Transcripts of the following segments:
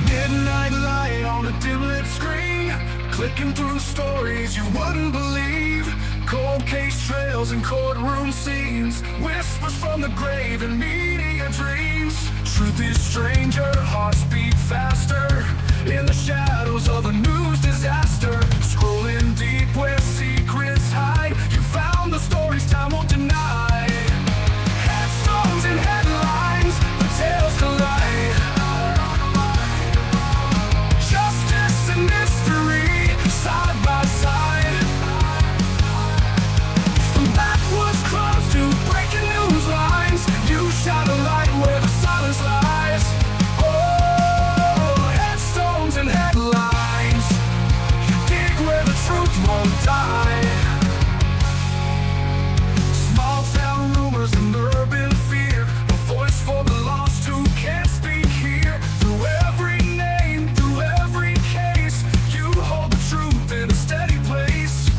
Midnight light on a dim-lit screen, clicking through stories you wouldn't believe. Cold case trails and courtroom scenes, whispers from the grave and media dreams. Truth is stranger, hearts beat faster in the shadows of a news disaster. Scrolling deep where secrets hide, you found the stories time won't deny. Headstones and headlines, the tales collide. Justice and mystery, side by side. From backwoods crimes to breaking news lines, you shine a light where the silence lies. Oh, headstones and headlines, you dig where the truth won't die. Small town rumors and urban fear, a voice for the lost who can't speak here. Through every name, through every case, you hold the truth in a steady place.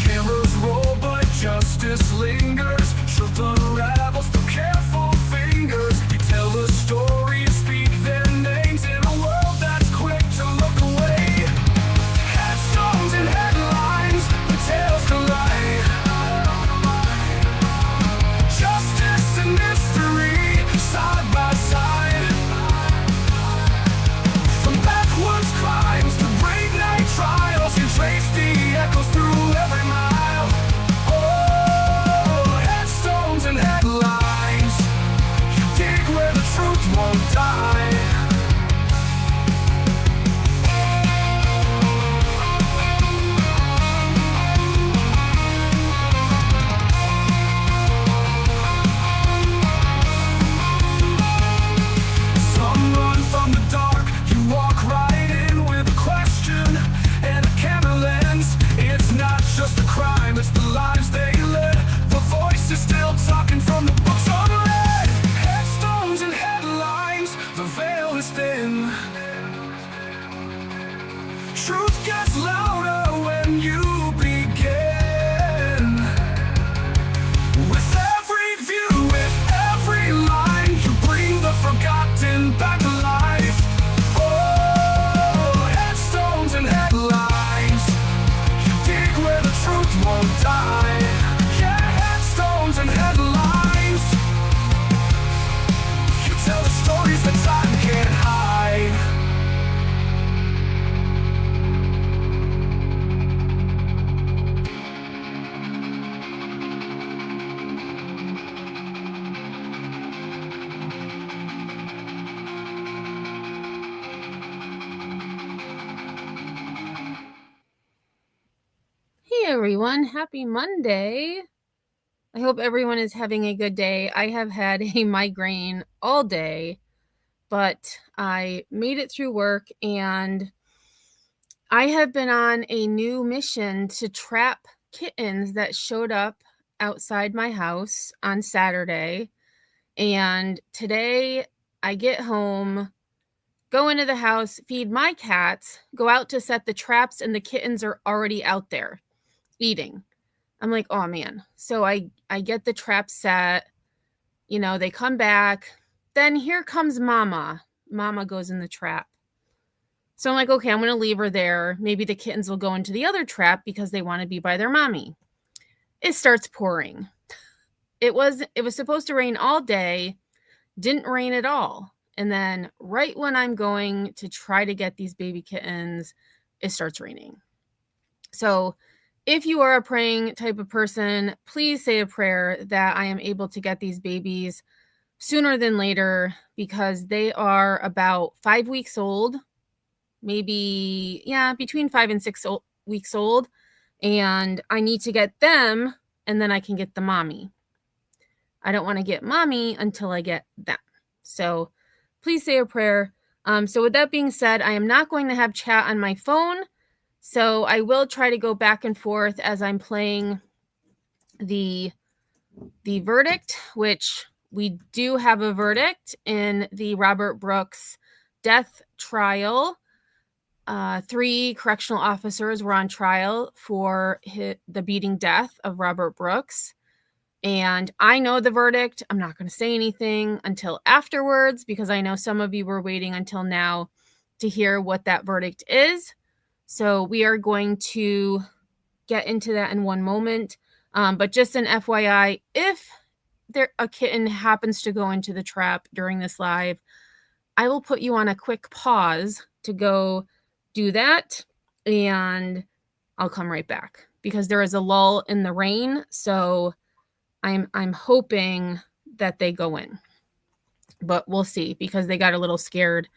Cameras roll but justice lingers, truth unravels through careful fingers. You tell the story and speak their names in a world that's quick to look away. Headstones and headlines, the tales collide. Justice and mystery, side by side. From backwoods crimes to great night trials, you trace the echoes through every mile. Oh, headstones and headlines, you dig where the truth won't die. Some run from the dark, you walk right in with a question and a camera lens. It's not just a crime, it's the lives they led. The voice is still talking from the books unread. Headstones and headlines, the veil is thin. Truth gets louder when you begin. With every view, with every line, you bring the forgotten back to life. Oh, headstones and headlines, you dig where the truth won't die. Yeah, headstones and headlines, you tell the stories that time can't hide. Hey everyone, happy Monday. I hope everyone is having a good day. I have had a migraine all day, but I made it through work and I have been on a new mission to trap kittens that showed up outside my house on Saturday. And today I get home, go into the house, feed my cats, go out to set the traps, and the kittens are already out there eating. I'm like, oh man. So I get the trap set, they come back. Then here comes Mama. Mama goes in the trap. So I'm like, okay, I'm going to leave her there. Maybe the kittens will go into the other trap because they want to be by their mommy. It starts pouring. It was supposed to rain all day, didn't rain at all. And then right when I'm going to try to get these baby kittens, it starts raining. So if you are a praying type of person, please say a prayer that I am able to get these babies sooner than later, because they are about 5 weeks old, maybe, between 5 and 6 weeks old. And I need to get them, and then I can get the mommy. I don't want to get mommy until I get them. So please say a prayer. So with that being said, I am not going to have chat on my phone. So I will try to go back and forth as I'm playing the verdict, which we do have a verdict in the Robert Brooks death trial. 3 correctional officers were on trial for the beating death of Robert Brooks. And I know the verdict. I'm not going to say anything until afterwards because I know some of you were waiting until now to hear what that verdict is. So we are going to get into that in one moment. But just an FYI, if a kitten happens to go into the trap during this live, I will put you on a quick pause to go do that, and I'll come right back because there is a lull in the rain. So I'm hoping that they go in, but we'll see because they got a little scared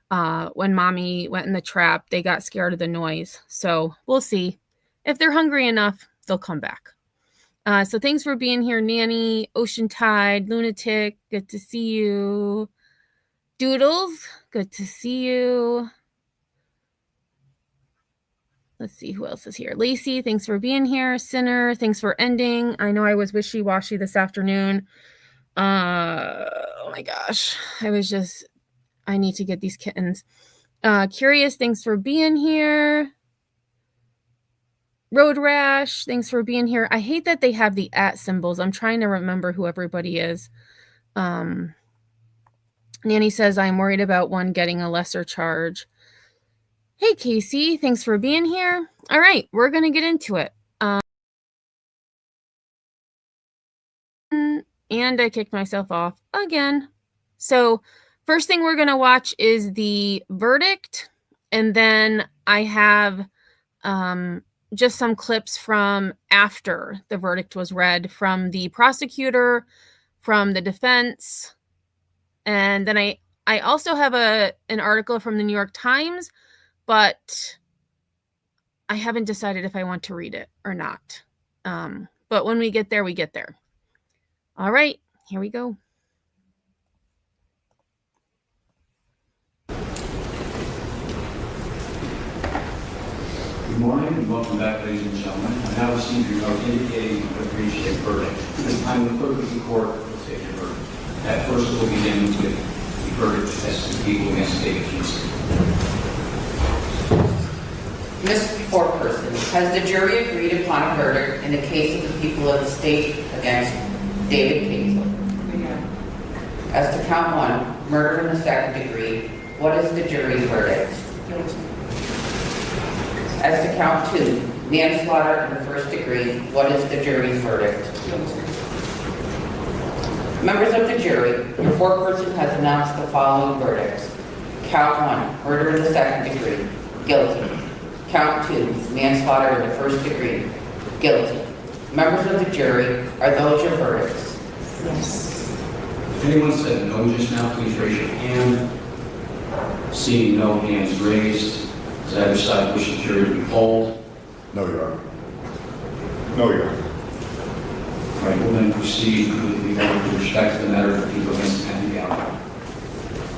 when mommy went in the trap. They got scared of the noise. So we'll see. If they're hungry enough, they'll come back. So thanks for being here, Nanny, Ocean Tide, Lunatic. Good to see you. Doodles, good to see you. Let's see who else is here. Lacey, thanks for being here. Sinner, thanks for ending. I know I was wishy-washy this afternoon. Oh my gosh. I need to get these kittens. Curious, thanks for being here. Road Rash, thanks for being here. I hate that they have the @ symbols. I'm trying to remember who everybody is. Nanny says, I'm worried about one getting a lesser charge. Hey, Casey, thanks for being here. All right, we're going to get into it. And I kicked myself off again. So first thing we're going to watch is the verdict. And then I have just some clips from after the verdict was read from the prosecutor, from the defense. And then I also have an article from the New York Times, but I haven't decided if I want to read it or not. But when we get there, we get there. All right, here we go. Good morning and welcome back, ladies and gentlemen. I now receive your note indicating you've reached a verdict. This time, the clerk of the court will take your verdict. At first, we'll begin with the verdict as to the people against David Kitten. Ms. Foreperson, has the jury agreed upon a verdict in the case of the people of the state against David Kingsley? As to count 1, murder in the 2nd degree, what is the jury's verdict? As to count 2, manslaughter in the 1st degree, what is the jury's verdict? Members of the jury, your foreperson has announced the following verdicts. Count 1, murder in the 2nd degree, guilty. Count 2, manslaughter in the 1st degree, guilty. Members of the jury, are those your verdicts? Yes. If anyone said no just now, please raise your hand. Seeing no hands raised, does either side wish the jury to be polled? No, Your Honor. No, Your Honor. All right, we'll then proceed with the vote with respect to the matter of the people against Andy Gallagher.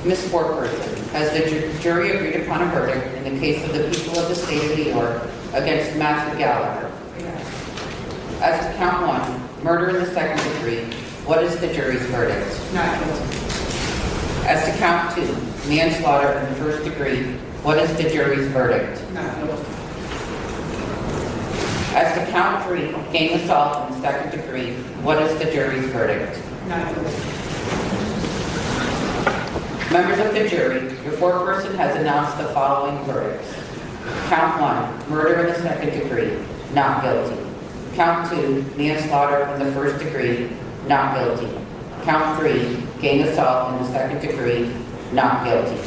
Ms. Foreperson, has the jury agreed upon a verdict in the case of the people of the state of New York against Matthew Gallagher? Yes. As to count 1, murder in the 2nd degree, what is the jury's verdict? Not guilty. As to count 2, manslaughter in the 1st degree, what is the jury's verdict? Not guilty. As to count 3, gang assault in the 2nd degree, what is the jury's verdict? Not guilty. Members of the jury, your foreperson has announced the following verdicts. Count 1, murder in the 2nd degree, not guilty. Count 2, manslaughter in the 1st degree, not guilty. Count 3, gang assault in the 2nd degree, not guilty.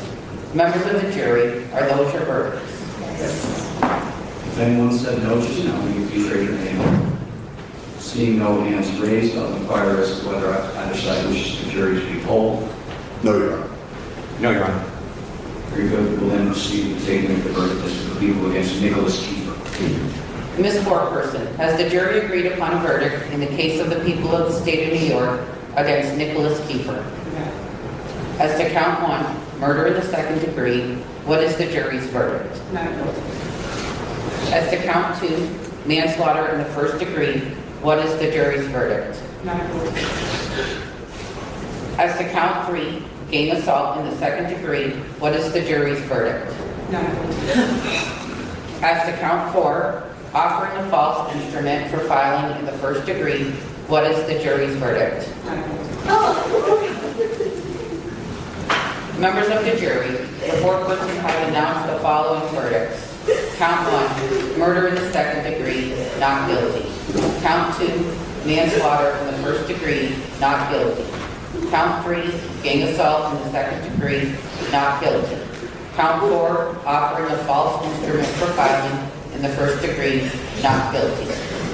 Members of the jury, are those your verdicts? Yes. If anyone said no just now, will you please raise your hand? Seeing no hands raised, I'll inquire as to whether either side wishes the jury to be polled. No, Your Honor. No, Your Honor. Very good. We'll then proceed with taking the verdict as to the people against Nicholas Kiefer. Ms. Foreperson, has the jury agreed upon a verdict in the case of the people of the state of New York against Nicholas Kiefer? No. As to count 1, murder in the 2nd degree, what is the jury's verdict? Not guilty. As to count 2, manslaughter in the 1st degree, what is the jury's verdict? Not guilty. As to count 3, gang assault in the 2nd degree, what is the jury's verdict? Not guilty. As to count 4, offering a false instrument for filing in the 1st degree, What is the jury's verdict? Members of the jury, the foreperson has announced the following verdicts. Count 1, murder in the second degree, not guilty. Count 2, manslaughter in the first degree, not guilty. Count 3, gang assault in the second degree, not guilty. Count 4, offering a false instrument for filing in the first degree, not guilty.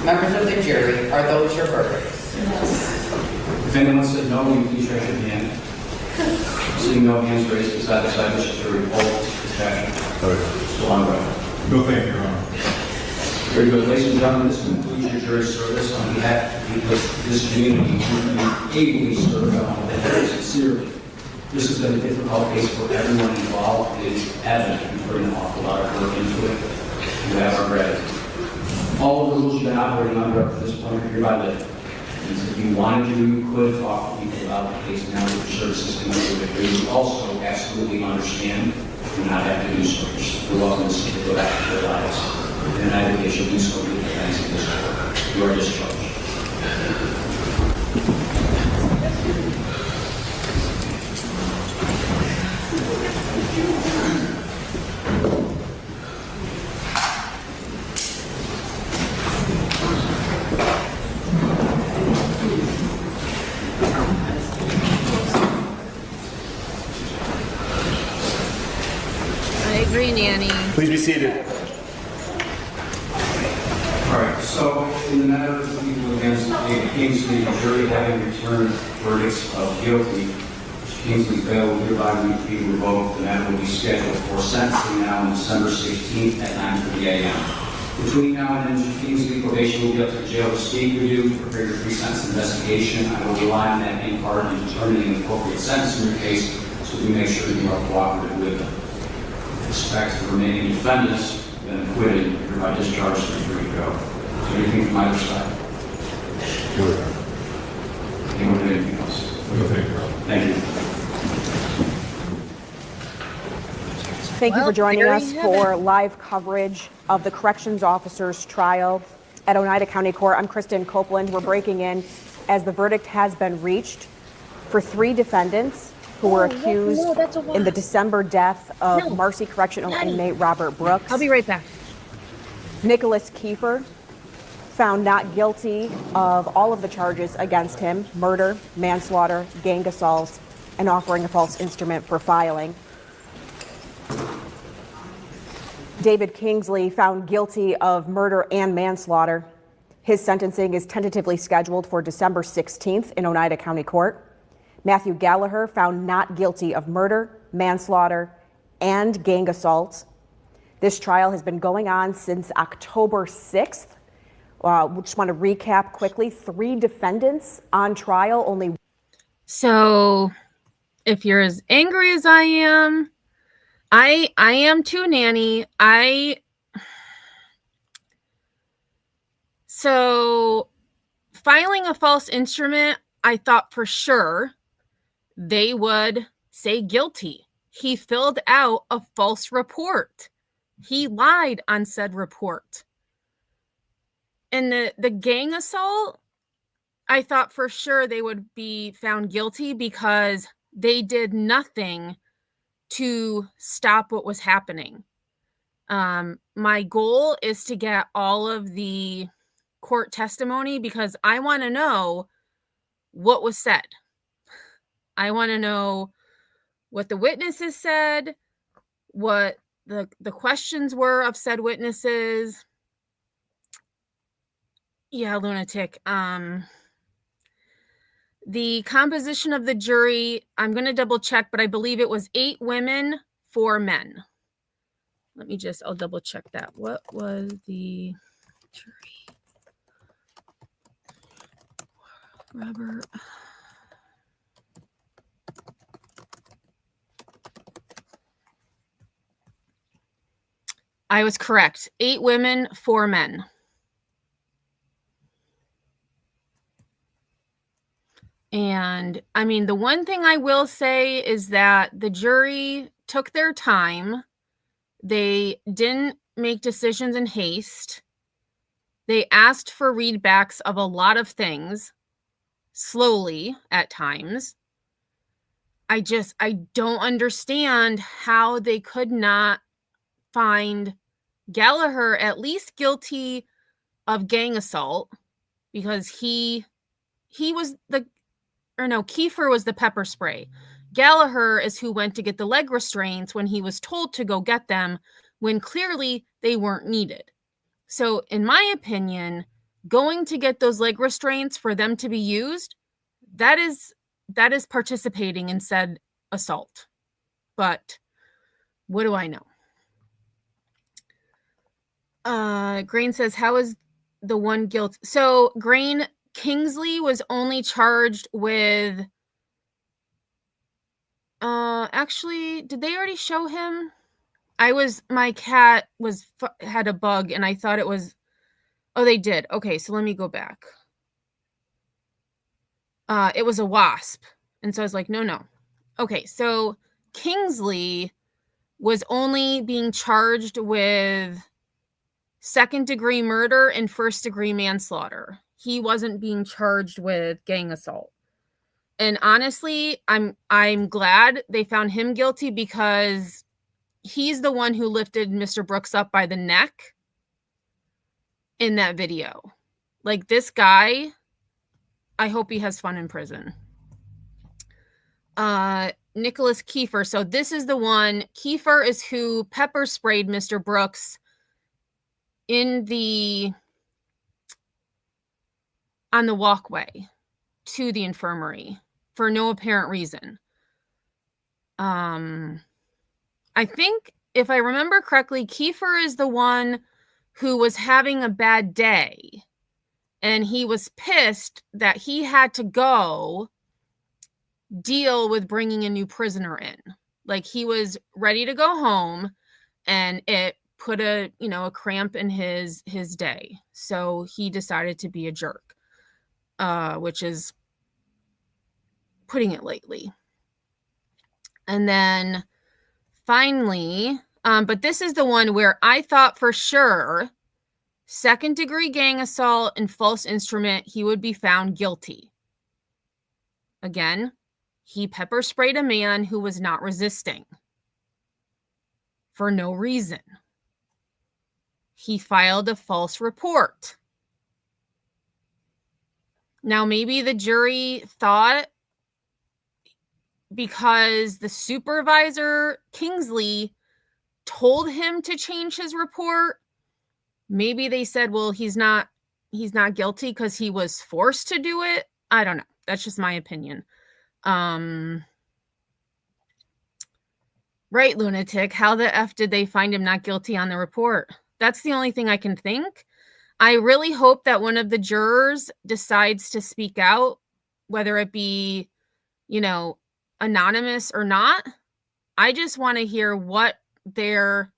Members of the jury, are those your verdicts? If anyone said no, will you please raise your hand? Seeing no hands raised beside the side, wish to report this action. No, Your Still on record. Honor. No, thank you, Your Honor. Very good. Ladies and gentlemen, this concludes your jury service. On behalf of the people of this community, you ably served and very sincerely. This has been a difficult case for everyone involved. It is evident you put an awful lot of work into it. You have our gratitude. All of the rules you've been operating under up to this point are hereby lifted. If you wanted to, you could talk to people about the case now that your services can do it. You also absolutely understand you do not have to do so. You're welcome to go back to your lives. And I think they should do so with the thanks of this court. You are discharged. I agree, Nanny. Please be seated. All right, so in the matter of the people against David Kingsley, the jury having returned verdicts of guilty, Mr. Kingsley's bail will hereby be revoked. The matter will be scheduled for sentencing now on December 16th at 9:30 a.m. Between now and then, Mr. Kingsley, probation will be up to the jail to speak with you to prepare your pre-sentence investigation. I will rely on that in part in determining the appropriate sentence in your case, so we make sure you are cooperative with them. With respect to the remaining defendants, been acquitted, you're hereby discharged and free to go. Is there anything from either side? No, Your Honor. Anyone have anything else? No, thank you, Your Honor. Thank you. Thank you Well, for joining there us you have for it. live coverage of the corrections officer's trial at Oneida County Court. I'm Kristen Copeland. We're breaking in as the verdict has been reached for 3 defendants who were accused in the December death of No. Marcy Correctional Daddy. inmate Robert Brooks. I'll be right back. Nicholas Kiefer found not guilty of all of the charges against him: murder, manslaughter, gang assault, and offering a false instrument for filing. David Kingsley found guilty of murder and manslaughter. His sentencing is tentatively scheduled for December 16th in Oneida County Court. Matthew Gallagher found not guilty of murder, manslaughter, and gang assault. This trial has been going on since October 6th. We just want to recap quickly. 3 defendants on trial, only. So if you're as angry as I am too, Nanny. So filing a false instrument, I thought for sure they would say guilty. He filled out a false report. He lied on said report. And the gang assault, I thought for sure they would be found guilty because they did nothing to stop what was happening. My goal is to get all of the court testimony because I want to know what was said. I want to know what the witnesses said, what the questions were of said witnesses. Yeah, lunatic. The composition of the jury, I'm going to double check, but I believe it was 8 women, 4 men. I'll double check that. What was the jury? Robert. I was correct. 8 women, 4 men. And I mean, the one thing I will say is that the jury took their time. They didn't make decisions in haste. They asked for readbacks of a lot of things. slowly at times. I don't understand how they could not find Gallagher at least guilty of gang assault, because Kiefer was the pepper spray. Gallagher is who went to get the leg restraints when he was told to go get them, when clearly they weren't needed. So in my opinion, going to get those leg restraints for them to be used, that is participating in said assault. But what do I know? Grain says, how is the one guilt? So Grain, Kingsley was only charged with, actually, did they already show him? My cat had a bug and I thought it was, oh, they did. Okay, so let me go back. It was a wasp. And so I was like, no. Okay, so Kingsley was only being charged with second-degree murder and first-degree manslaughter. He wasn't being charged with gang assault. And honestly, I'm glad they found him guilty, because he's the one who lifted Mr. Brooks up by the neck in that video. Like, this guy, I hope he has fun in prison. Nicholas Kiefer. So this is the one. Kiefer is who pepper sprayed Mr. Brooks on the walkway to the infirmary for no apparent reason. I think, if I remember correctly, Kiefer is the one who was having a bad day, and he was pissed that he had to go deal with bringing a new prisoner in. Like, he was ready to go home, and it put a cramp in his day. So he decided to be a jerk, which is putting it lightly. And then finally, but this is the one where I thought for sure, second-degree gang assault and false instrument, he would be found guilty. Again, he pepper sprayed a man who was not resisting for no reason. He filed a false report. Now, maybe the jury thought, because the supervisor, Kingsley, told him to change his report, maybe they said, well, he's not guilty because he was forced to do it. I don't know. That's just my opinion. Right, lunatic. How the F did they find him not guilty on the report? That's the only thing I can think. I really hope that one of the jurors decides to speak out, whether it be, anonymous or not. I just want to hear what their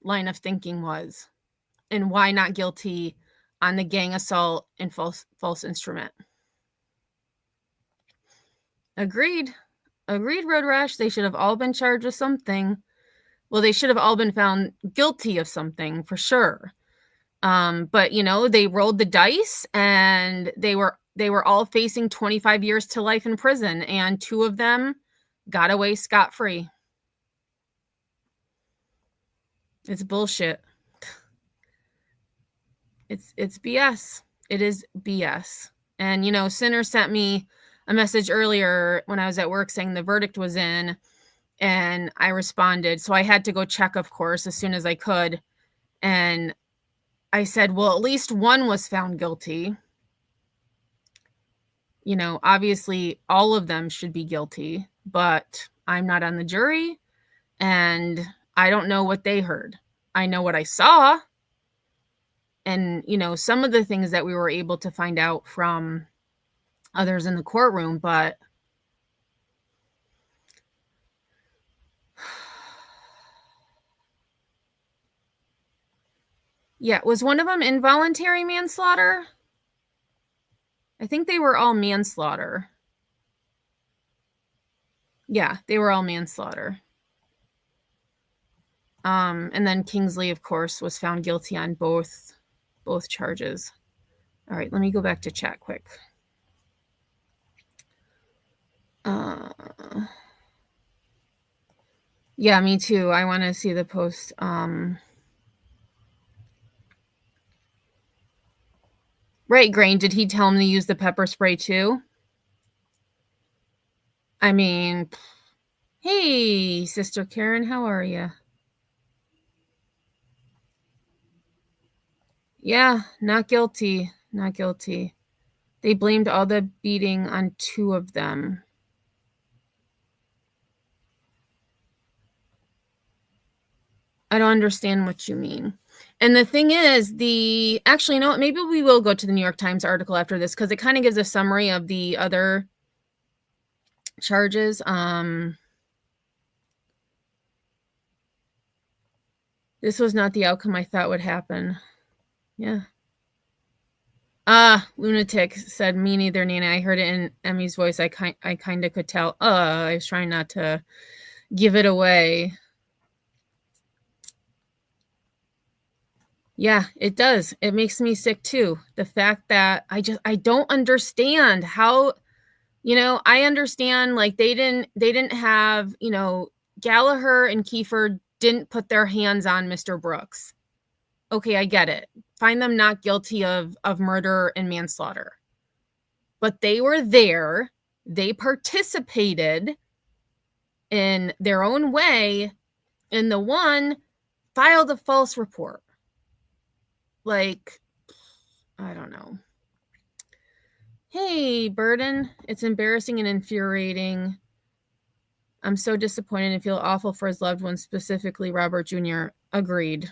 line of thinking was and why not guilty on the gang assault and false instrument. Agreed, Road Rash. They should have all been charged with something. Well, they should have all been found guilty of something for sure. But they rolled the dice, and they were all facing 25 years to life in prison, and 2 of them got away scot-free. It's bullshit. It's BS. It is BS. And Sinner sent me a message earlier when I was at work saying the verdict was in, and I responded. So I had to go check, of course, as soon as I could. And I said, well, at least one was found guilty. Obviously all of them should be guilty, but I'm not on the jury, and I don't know what they heard. I know what I saw. And, some of the things that we were able to find out from others in the courtroom, but yeah, was one of them involuntary manslaughter? I think they were all manslaughter. Yeah, they were all manslaughter. And then Kingsley, of course, was found guilty on both charges. All right, let me go back to chat quick. Yeah, me too. I want to see the post. Right, Grain, did he tell him to use the pepper spray too? I mean, hey, Sister Karen, how are you? Yeah, not guilty. Not guilty. They blamed all the beating on 2 of them. I don't understand what you mean. And the thing is, actually, you know what? Maybe we will go to the New York Times article after this because it kind of gives a summary of the other charges. This was not the outcome I thought would happen. Yeah. Lunatic said, me neither, Nina. I heard it in Emmy's voice. I kind of could tell. I was trying not to give it away. Yeah, it does. It makes me sick too. The fact that I don't understand how, I understand like they didn't have, Gallagher and Kiefer didn't put their hands on Mr. Brooks. Okay, I get it. Find them not guilty of murder and manslaughter. But they were there. They participated in their own way, and the one filed a false report. Like, I don't know. Hey, Burden, it's embarrassing and infuriating. I'm so disappointed and feel awful for his loved ones, specifically Robert Jr. Agreed.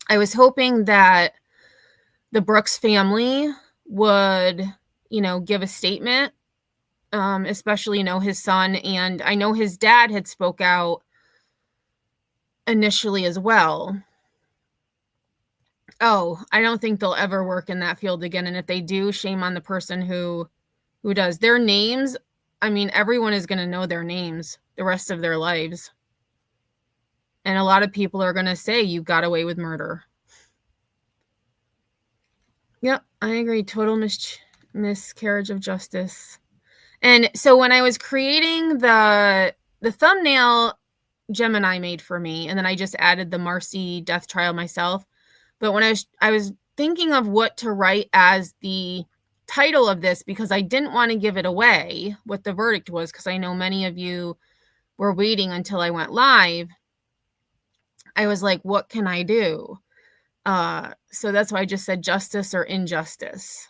I was hoping that the Brooks family would, give a statement, especially, his son. And I know his dad had spoke out initially as well. Oh, I don't think they'll ever work in that field again. And if they do, shame on the person who does. Their names, I mean, everyone is going to know their names the rest of their lives. And a lot of people are going to say you got away with murder. Yep, I agree. Total miscarriage of justice. And so when I was creating the thumbnail, Gemini made for me, and then I just added the Marcy death trial myself. But when I was thinking of what to write as the title of this, because I didn't want to give it away what the verdict was, because I know many of you were waiting until I went live. I was like, what can I do? So that's why I just said justice or injustice.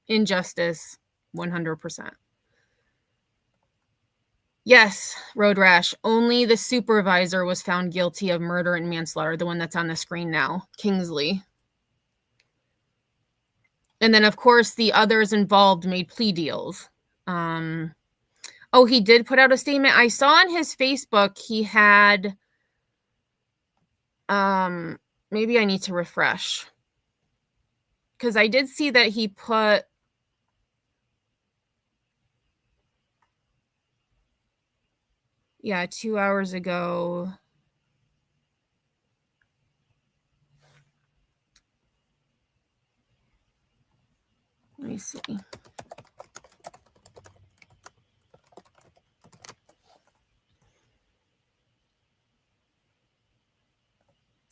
Injustice, 100%. Yes, Road Rash. Only the supervisor was found guilty of murder and manslaughter, the one that's on the screen now, Kingsley. And then, of course, the others involved made plea deals. He did put out a statement. I saw on his Facebook he had... maybe I need to refresh. Because I did see that he put... Yeah, 2 hours ago. Let me see.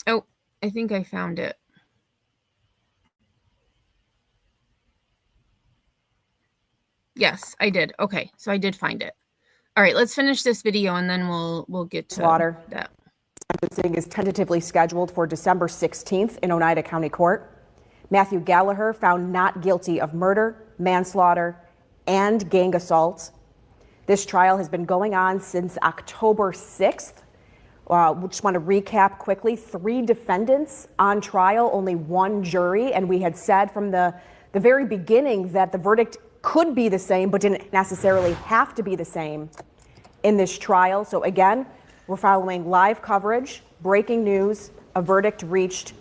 Oh, I think I found it. Yes, I did. Okay, so I did find it. All right, let's finish this video and then we'll get to that. Sentencing is tentatively scheduled for December 16th in Oneida County Court. Matthew Gallagher found not guilty of murder, manslaughter, and gang assault. This trial has been going on since October 6th. We just want to recap quickly. 3 defendants on trial, only 1 jury, and we had said from the very beginning that the verdict could be the same, but didn't necessarily have to be the same in this trial. So again, we're following live coverage, breaking news, a verdict reached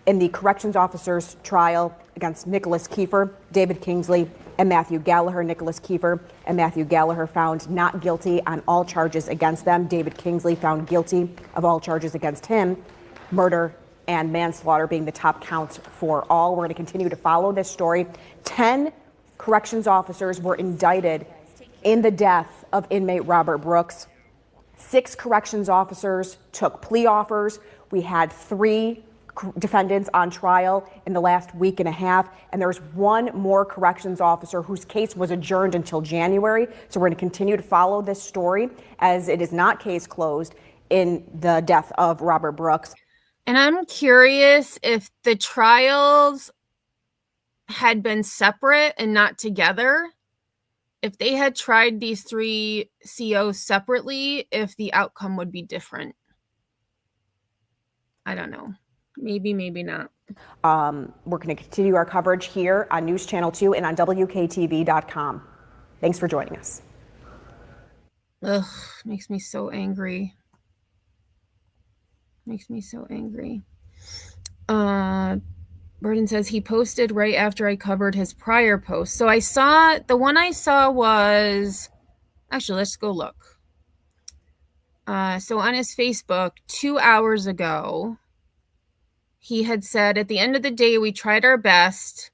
in the corrections officer's trial against Nicholas Kiefer, David Kingsley, and Matthew Gallagher. Nicholas Kiefer and Matthew Gallagher found not guilty on all charges against them. David Kingsley found guilty of all charges against him, murder and manslaughter being the top counts for all. We're going to continue to follow this story. 10 corrections officers were indicted in the death of inmate Robert Brooks. 6 corrections officers took plea offers. We had 3 defendants on trial in the last week and a half, and there's 1 more corrections officer whose case was adjourned until January. So we're going to continue to follow this story, as it is not case closed in the death of Robert Brooks. And I'm curious if the trials had been separate and not together. If they had tried these 3 COs separately, if the outcome would be different. I don't know. Maybe, maybe not. We're going to continue our coverage here on News Channel 2 and on WKTV.com. Thanks for joining us. Ugh, makes me so angry. Makes me so angry. Burden says he posted right after I covered his prior post. So the one I saw was, actually, let's go look. So on his Facebook 2 hours ago, he had said, at the end of the day, we tried our best.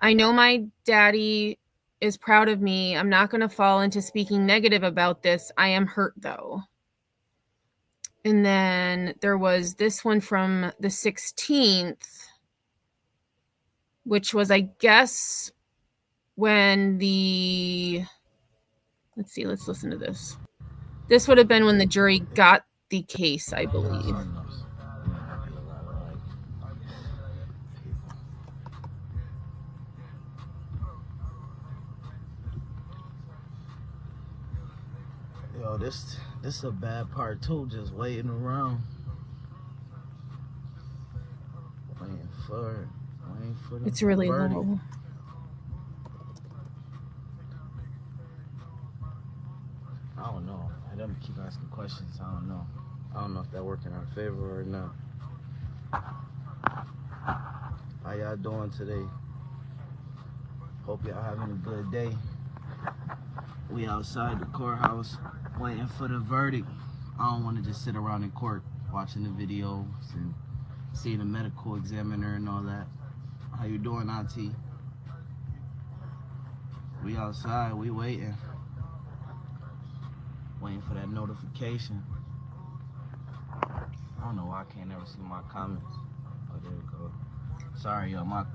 I know my daddy is proud of me. I'm not going to fall into speaking negative about this. I am hurt, though. And then there was this one from the 16th, which was, I guess, when let's listen to this. This would have been when the jury got the case, I believe. Yo, this is a bad part too, just waiting around. Waiting for the It's really verdict. low. I don't know. I don't keep asking questions. I don't know. I don't know if that working in our favor or not. How y'all doing today? Hope y'all having a good day. We outside the courthouse waiting for the verdict. I don't want to just sit around in court watching the videos and seeing the medical examiner and all that. How you doing, Auntie? We outside, we waiting. Waiting for that notification. I don't know why I can't ever see my comments. Oh, there we go. Sorry, yo, my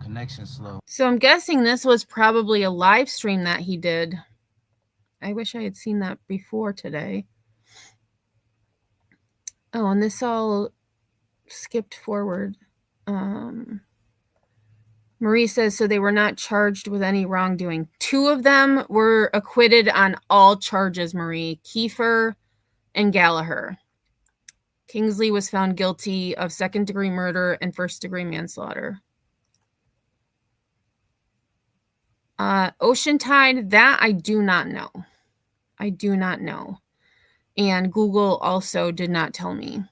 connection's slow. So I'm guessing this was probably a live stream that he did. I wish I had seen that before today. Oh, and this all skipped forward. Marie says, so they were not charged with any wrongdoing. 2 of them were acquitted on all charges, Marie. Kiefer and Gallagher. Kingsley was found guilty of 2nd-degree murder and 1st-degree manslaughter. Oceantide, that I do not know. I do not know. And Google also did not tell me.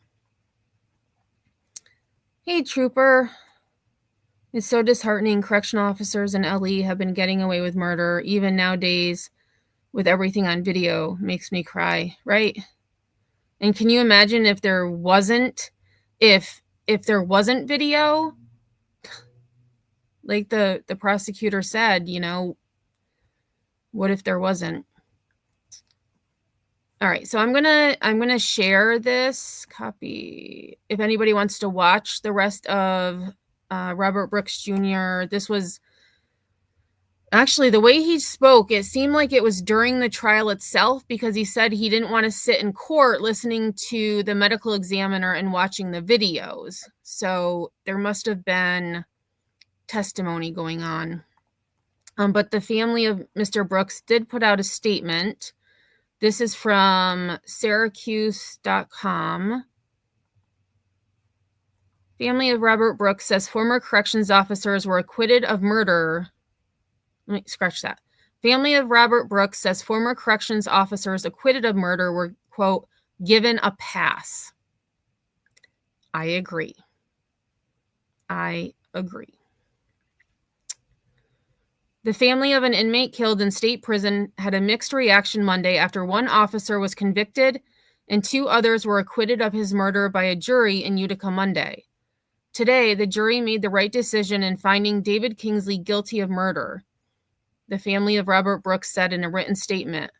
Hey, Trooper. It's so disheartening. Correctional officers in LE have been getting away with murder, even nowadays, with everything on video. Makes me cry, right? And can you imagine if there wasn't, if there wasn't video? Like the prosecutor said, you know, what if there wasn't? All right, so I'm gonna share this copy. If anybody wants to watch the rest of Robert Brooks Jr., this was actually the way he spoke. It seemed like it was during the trial itself, because he said he didn't want to sit in court listening to the medical examiner and watching the videos. So there must have been testimony going on. But the family of Mr. Brooks did put out a statement. This is from Syracuse.com. Family of Robert Brooks says former corrections officers were acquitted of murder. Let me scratch that. Family of Robert Brooks says former corrections officers acquitted of murder were, quote, given a pass. I agree. I agree. The family of an inmate killed in state prison had a mixed reaction Monday after 1 officer was convicted and 2 others were acquitted of his murder by a jury in Utica Monday. Today, the jury made the right decision in finding David Kingsley guilty of murder, the family of Robert Brooks said in a written statement.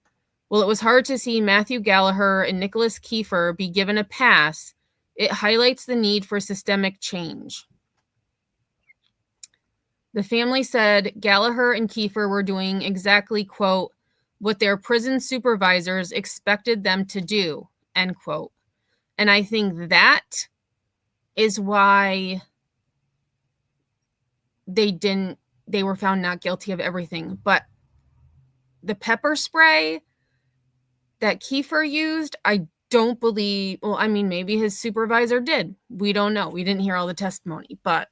While it was hard to see Matthew Gallagher and Nicholas Kiefer be given a pass, it highlights the need for systemic change. The family said Gallagher and Kiefer were doing exactly, quote, what their prison supervisors expected them to do, end quote. And I think that is why they were found not guilty of everything. But the pepper spray that Kiefer used, I don't believe, well, I mean, maybe his supervisor did. We don't know. We didn't hear all the testimony, but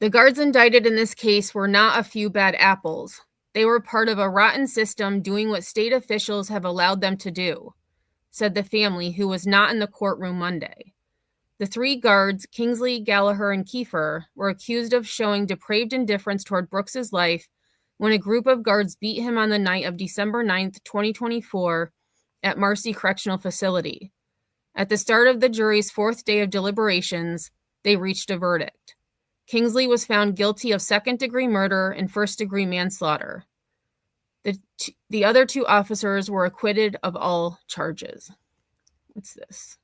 the guards indicted in this case were not a few bad apples. They were part of a rotten system doing what state officials have allowed them to do, said the family, who was not in the courtroom Monday. The three guards, Kingsley, Gallagher, and Kiefer, were accused of showing depraved indifference toward Brooks's life when a group of guards beat him on the night of December 9th, 2024 at Marcy Correctional Facility. At the start of the jury's fourth day of deliberations, they reached a verdict. Kingsley was found guilty of second-degree murder and first-degree manslaughter. The other two officers were acquitted of all charges. What's this?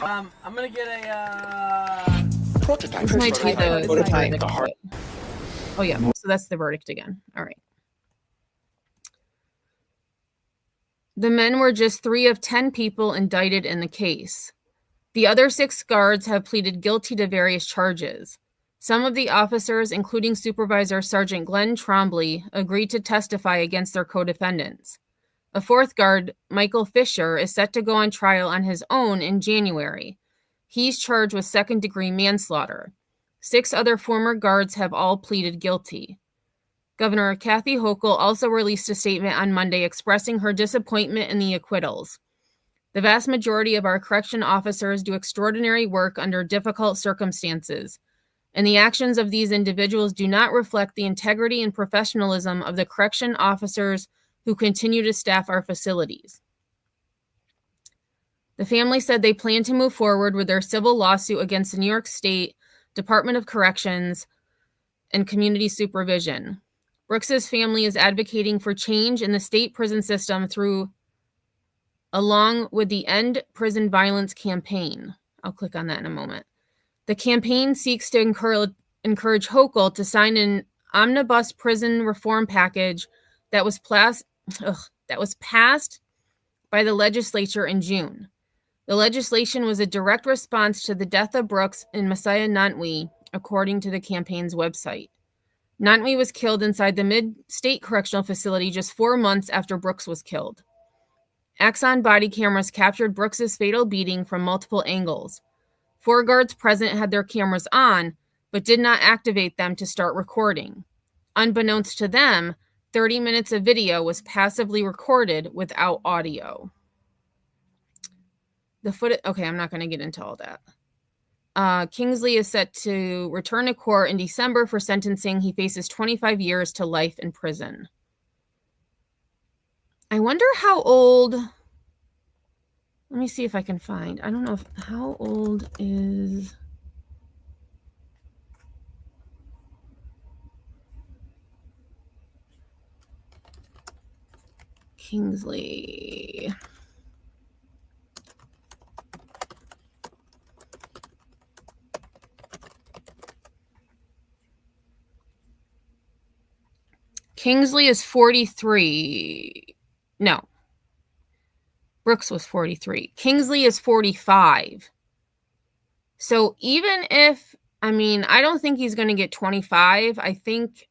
I'm gonna get a Prototype. This might be the Prototype. verdict. Oh yeah, so that's the verdict again. All right. The men were just 3 of 10 people indicted in the case. The other 6 guards have pleaded guilty to various charges. Some of the officers, including Supervisor Sergeant Glenn Trombley, agreed to testify against their co-defendants. A 4th guard, Michael Fisher, is set to go on trial on his own in January. He's charged with second-degree manslaughter. 6 other former guards have all pleaded guilty. Governor Kathy Hochul also released a statement on Monday expressing her disappointment in the acquittals. The vast majority of our correction officers do extraordinary work under difficult circumstances, and the actions of these individuals do not reflect the integrity and professionalism of the correction officers who continue to staff our facilities. The family said they plan to move forward with their civil lawsuit against the New York State Department of Corrections and Community Supervision. Brooks's family is advocating for change in the state prison system along with the End Prison Violence campaign. I'll click on that in a moment. The campaign seeks to encourage Hochul to sign an omnibus prison reform package that was passed by the legislature in June. The legislation was a direct response to the death of Brooks and Messiah Nantwi, according to the campaign's website. Nantwi was killed inside the Mid-State Correctional Facility just 4 months after Brooks was killed. Axon body cameras captured Brooks's fatal beating from multiple angles. 4 guards present had their cameras on, but did not activate them to start recording. Unbeknownst to them, 30 minutes of video was passively recorded without audio. Okay, I'm not going to get into all that. Kingsley is set to return to court in December for sentencing. He faces 25 years to life in prison. I wonder how old. Let me see if I can find. I don't know how old is Kingsley. Kingsley is 43. No. Brooks was 43. Kingsley is 45. So even if, I don't think he's going to get 25. I think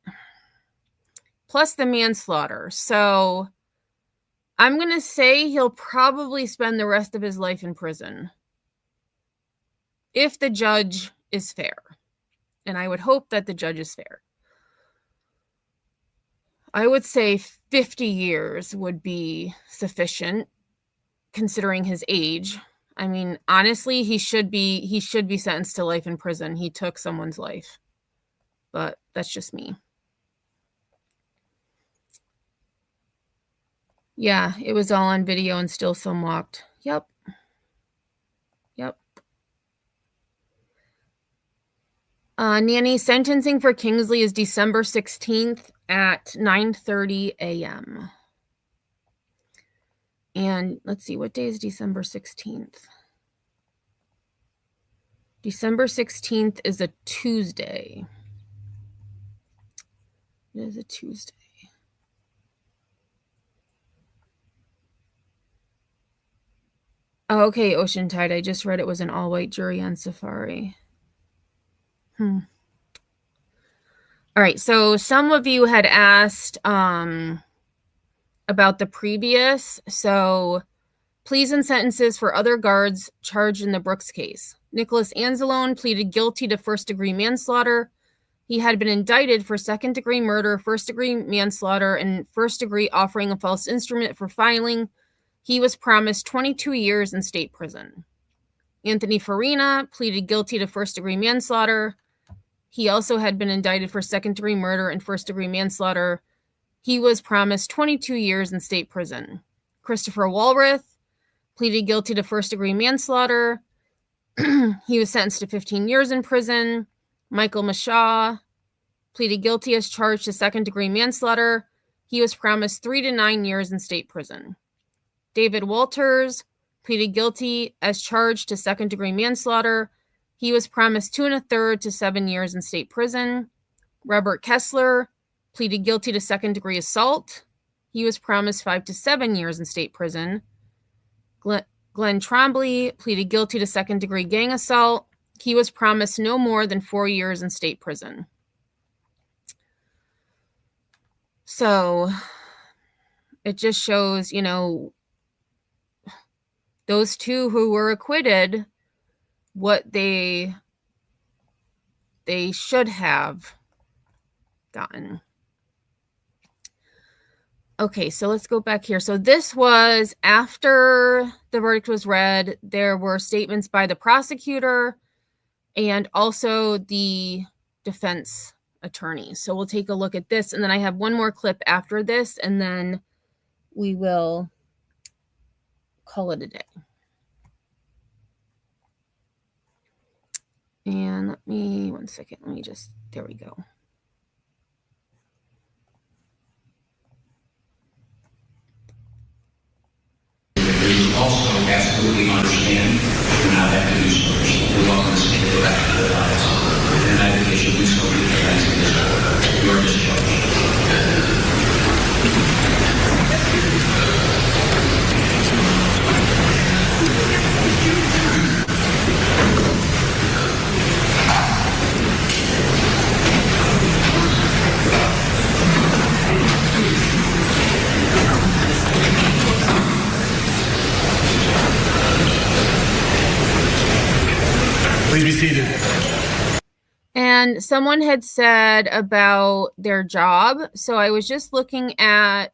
plus the manslaughter. So I'm going to say he'll probably spend the rest of his life in prison. If the judge is fair. And I would hope that the judge is fair. I would say 50 years would be sufficient, considering his age. Honestly, he should be sentenced to life in prison. He took someone's life. But that's just me. Yeah, it was all on video and still some walked. Yep. Nanny, sentencing for Kingsley is December 16th at 9:30 a.m. And let's see, what day is December 16th? December 16th is a Tuesday. It is a Tuesday. Oh, okay, Ocean Tide. I just read it was an all-white jury on Safari. All right, so some of you had asked about the previous. So pleas and sentences for other guards charged in the Brooks case. Nicholas Anzalone pleaded guilty to first-degree manslaughter. He had been indicted for second-degree murder, first-degree manslaughter, and first-degree offering a false instrument for filing. He was promised 22 years in state prison. Anthony Farina pleaded guilty to first-degree manslaughter. He also had been indicted for second-degree murder and first-degree manslaughter. He was promised 22 years in state prison. Christopher Walrath pleaded guilty to first-degree manslaughter. He was sentenced to 15 years in prison. Michael Mashaw pleaded guilty as charged to second-degree manslaughter. He was promised 3 to 9 years in state prison. David Walters pleaded guilty as charged to second-degree manslaughter. He was promised 2 1/3 to 7 years in state prison. Robert Kessler pleaded guilty to second-degree assault. He was promised 5 to 7 years in state prison. Glenn Trombley pleaded guilty to second-degree gang assault. He was promised no more than 4 years in state prison. So it just shows, you know, those two who were acquitted, what they should have gotten. Okay, so let's go back here. So this was after the verdict was read. There were statements by the prosecutor and also the defense attorney. So we'll take a look at this, and then I have one more clip after this, and then we will call it a day. And let me, one second, let me just, there we go. We also absolutely understand you're not have to do so. You're welcome to stay go back to the office. And I think they should do so with the defense of this court. You're discharged. Please be seated. And someone had said about their job. So I was just looking at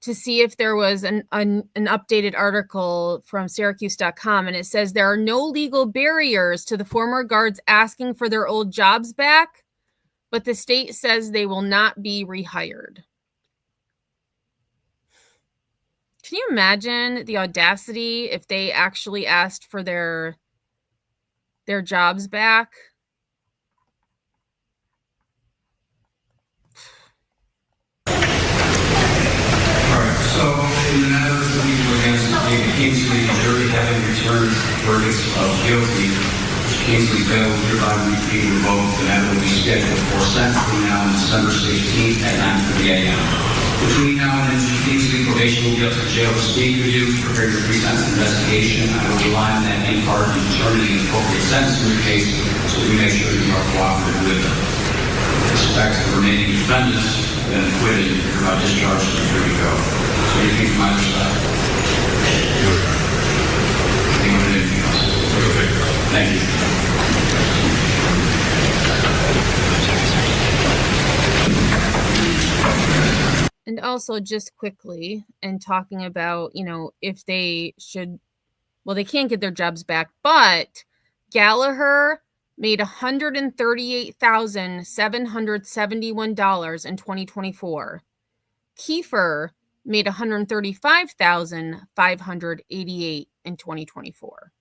to see if there was an updated article from Syracuse.com, and it says there are no legal barriers to the former guards asking for their old jobs back, but the state says they will not be rehired. Can you imagine the audacity if they actually asked for their jobs back? So, in the matter of the people against David Kingsley, the jury having returned verdicts of guilty, Kingsley bail will hereby be revoked. The matter will be scheduled for sentencing now on December 16th at 9:30 a.m. Between now and then, Kingsley probation will be up to the jail to speak with you, prepare your pre-sentence investigation. I will rely on that in part in determining the appropriate sentence in your case, so we make sure you are cooperative with them. With respect to the remaining defendants, then acquitted, you're about discharged and free to go. So anything from either side? Anything else? Thank you. And also just quickly, and talking about, you know, if they should, well, they can't get their jobs back, but Gallagher made $138,771 in 2024. Kiefer made $135,588 in 2024.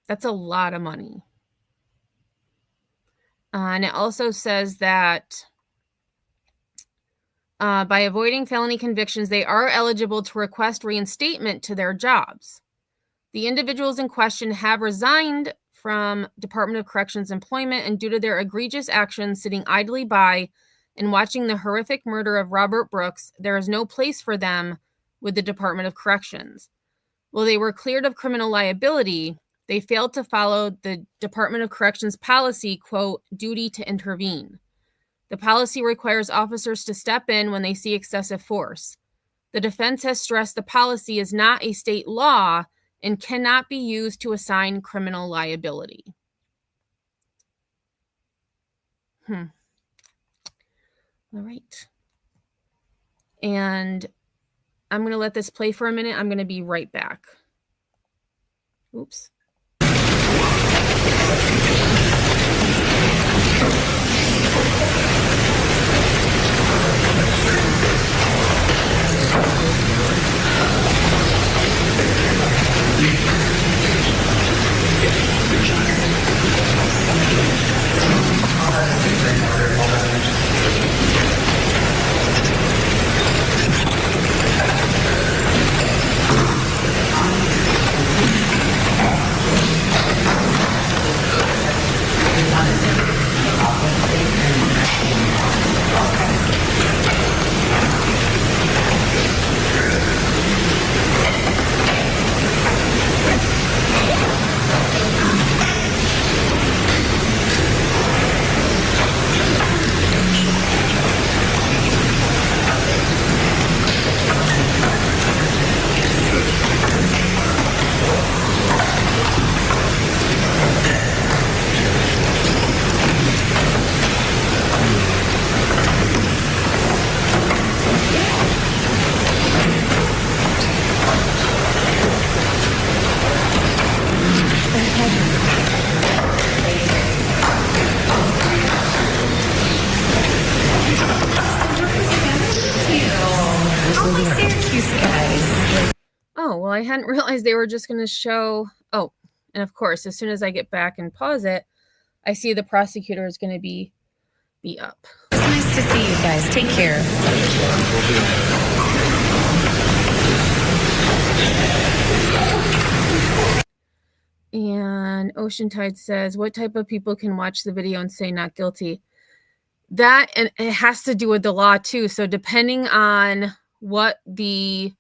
That's a lot of money. And it also says that by avoiding felony convictions, they are eligible to request reinstatement to their jobs. The individuals in question have resigned from Department of Corrections employment, and due to their egregious actions sitting idly by and watching the horrific murder of Robert Brooks, there is no place for them with the Department of Corrections. While they were cleared of criminal liability, they failed to follow the Department of Corrections policy, quote, duty to intervene. The policy requires officers to step in when they see excessive force. The defense has stressed the policy is not a state law and cannot be used to assign criminal liability. All right. And I'm going to let this play for a minute. I'm going to be right back. Oops. Oh, well, I hadn't realized they were just going to show. Oh, and of course, as soon as I get back and pause it, I see the prosecutor is going to be up. It's nice to see you guys. Take care. And Oceantide says, what type of people can watch the video and say not guilty? That, and it has to do with the law too. So depending on what the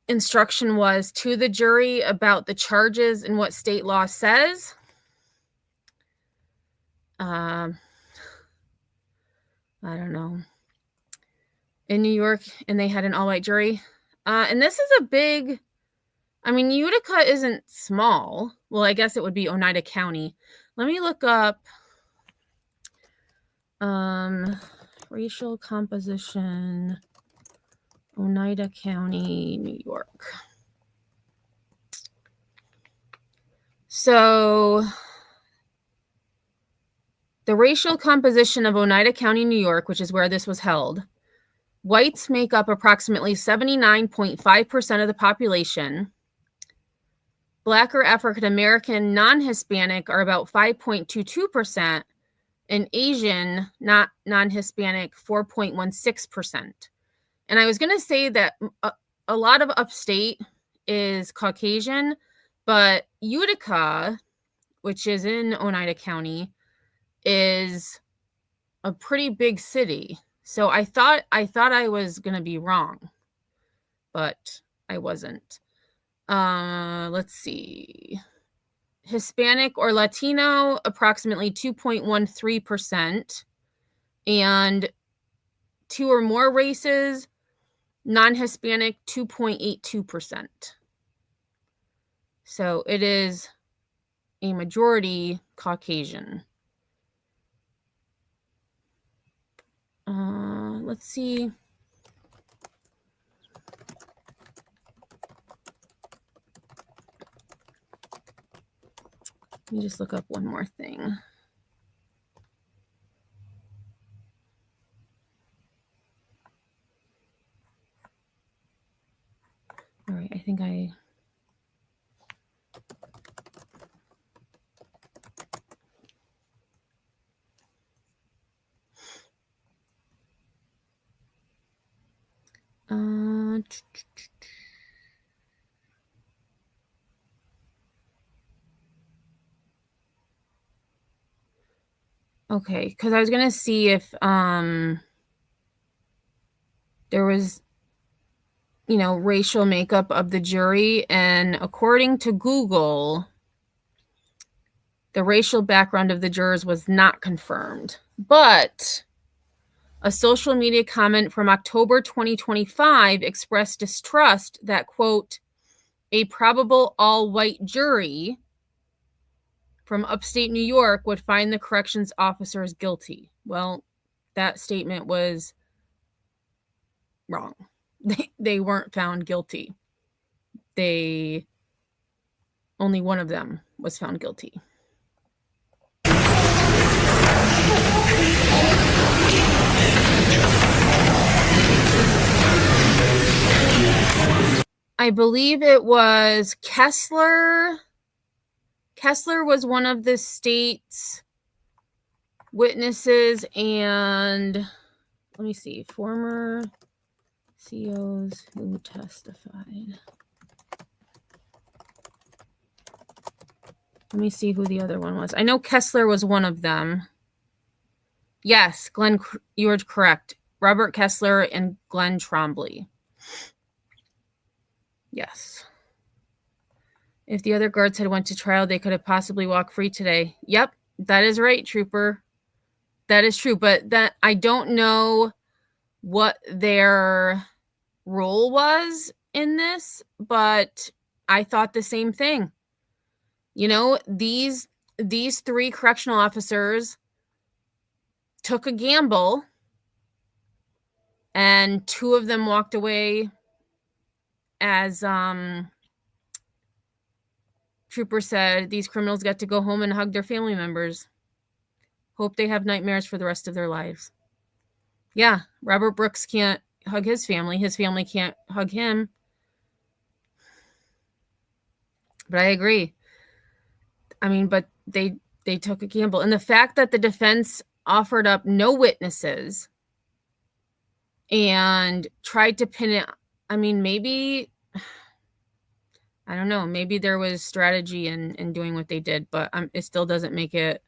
instruction was to the jury about the charges and what state law says, I don't know. In New York, and they had an all-white jury. And this is a big, I mean, Utica isn't small. Well, I guess it would be Oneida County. Let me look up racial composition, Oneida County, New York. So the racial composition of Oneida County, New York, which is where this was held, whites make up approximately 79.5% of the population. Black or African American non-Hispanic are about 5.22%, and Asian, not non-Hispanic, 4.16%. And I was going to say that a lot of upstate is Caucasian, but Utica, which is in Oneida County, is a pretty big city. So I thought I was going to be wrong, but I wasn't. Let's see. Hispanic or Latino, approximately 2.13%, and two or more races, non-Hispanic, 2.82%. So it is a majority Caucasian. Let's see. Let me just look up one more thing. All right, I think I Okay, because I was gonna see if there was, racial makeup of the jury, and according to Google, the racial background of the jurors was not confirmed. But a social media comment from October 2025 expressed distrust that, quote, a probable all-white jury from upstate New York would find the corrections officers guilty. Well, that statement was wrong. They weren't found guilty. Only one of them was found guilty. I believe it was Kessler. Kessler was one of the state's witnesses, and let me see, former COs who testified. Let me see who the other one was. I know Kessler was one of them. Yes, Glenn, you were correct. Robert Kessler and Glenn Trombley. Yes. If the other guards had went to trial, they could have possibly walked free today. Yep, that is right, Trooper. That is true, but that I don't know what their role was in this, but I thought the same thing. These three correctional officers took a gamble, and two of them walked away as Trooper said, these criminals got to go home and hug their family members. Hope they have nightmares for the rest of their lives. Yeah, Robert Brooks can't hug his family. His family can't hug him. But I agree. I mean, but they took a gamble. And the fact that the defense offered up no witnesses and tried to pin it, I mean, maybe, I don't know, maybe there was strategy in doing what they did, but it still doesn't make it,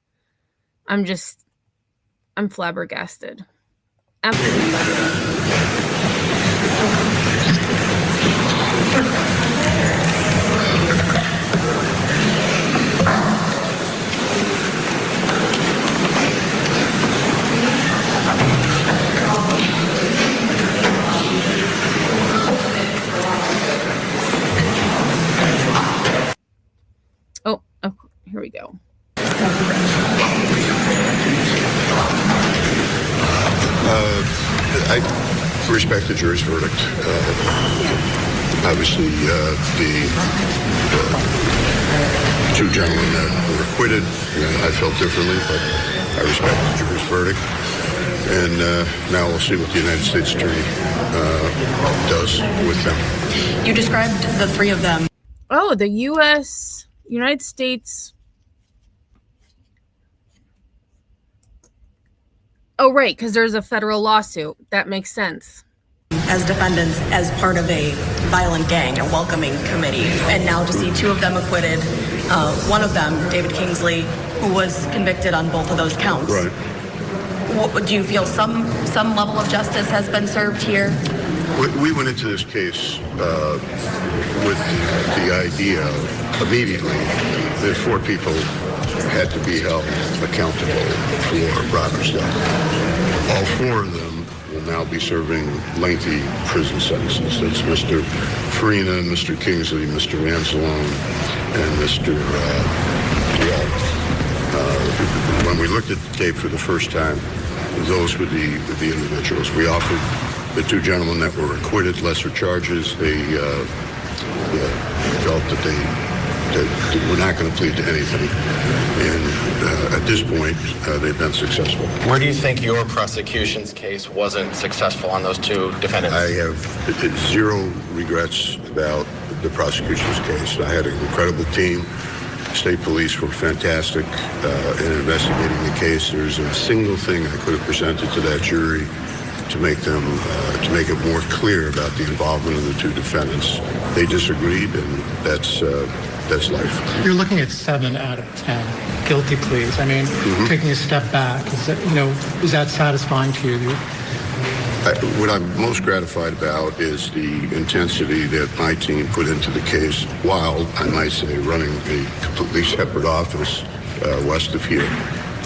I'm flabbergasted. Absolutely flabbergasted. Oh, here we go. I respect the jury's verdict. Obviously, the two gentlemen that were acquitted, I felt differently, but I respect the jury's verdict. And now we'll see what the United States Attorney does with them. You described the three of them. Oh, the United States. Oh, right, because there's a federal lawsuit. That makes sense. As defendants, as part of a violent gang, a welcoming committee. And now to see two of them acquitted, one of them, David Kingsley, who was convicted on both of those counts. Right. Do you feel some level of justice has been served here? We went into this case with the idea immediately that four people had to be held accountable for Robert's death. All four of them will now be serving lengthy prison sentences. That's Mr. Farina, Mr. Kingsley, Mr. Ransalone, and Mr. Wall. When we looked at the tape for the first time, those were the individuals. We offered the two gentlemen that were acquitted lesser charges. They felt that they were not going to plead to anything. And at this point, they've been successful. Where do you think your prosecution's case wasn't successful on those two defendants? I have zero regrets about the prosecution's case. I had an incredible team. State police were fantastic in investigating the case. There's a single thing I could have presented to that jury to make it more clear about the involvement of the two defendants. They disagreed, and that's life. You're looking at 7 out of 10 guilty pleas. I mean, taking a step back, is that satisfying to you? What I'm most gratified about is the intensity that my team put into the case while, I might say, running a completely separate office west of here.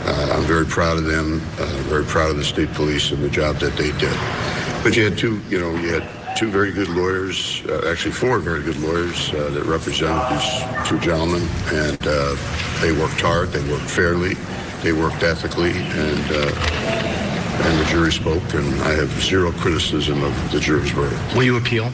I'm very proud of them, very proud of the state police and the job that they did. But you had two very good lawyers, actually 4 very good lawyers that represented these 2 gentlemen, and they worked hard, they worked fairly, they worked ethically, and the jury spoke, and I have zero criticism of the jury's verdict. Will you appeal?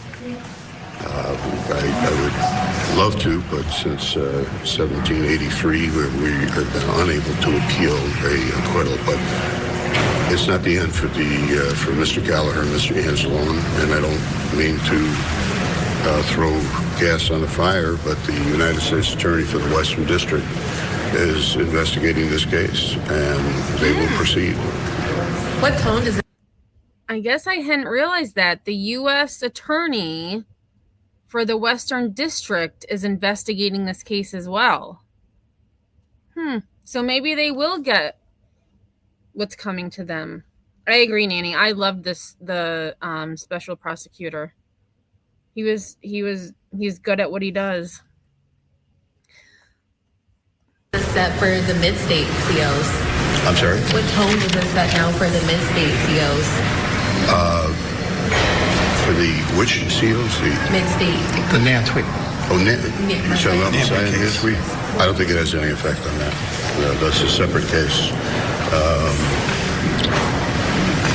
I would love to, but since 1783, we have been unable to appeal a acquittal. But it's not the end for Mr. Gallagher and Mr. Anzalone, and I don't mean to throw gas on the fire, but the United States Attorney for the Western District is investigating this case, and they will proceed. What tone does it? I guess I hadn't realized that the U.S. Attorney for the Western District is investigating this case as well. So maybe they will get what's coming to them. I agree, Nanny. I love the special prosecutor. He's good at what he does. Set for the mid-state COs. I'm sorry? What tone is this set now for the mid-state COs? For the which COs? Mid-state. The Nantweek. Oh, you're talking about Nantweek? I don't think it has any effect on that. That's a separate case.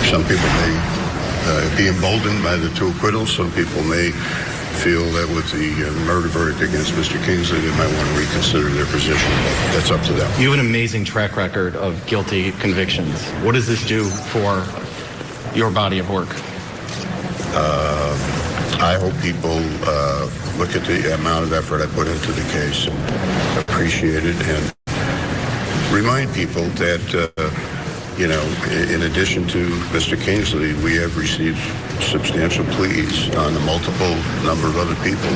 Some people may be emboldened by the 2 acquittals. Some people may feel that with the murder verdict against Mr. Kingsley, they might want to reconsider their position. But that's up to them. You have an amazing track record of guilty convictions. What does this do for your body of work? I hope people look at the amount of effort I put into the case and appreciate it, and remind people that, in addition to Mr. Kingsley, we have received substantial pleas on a multiple number of other people.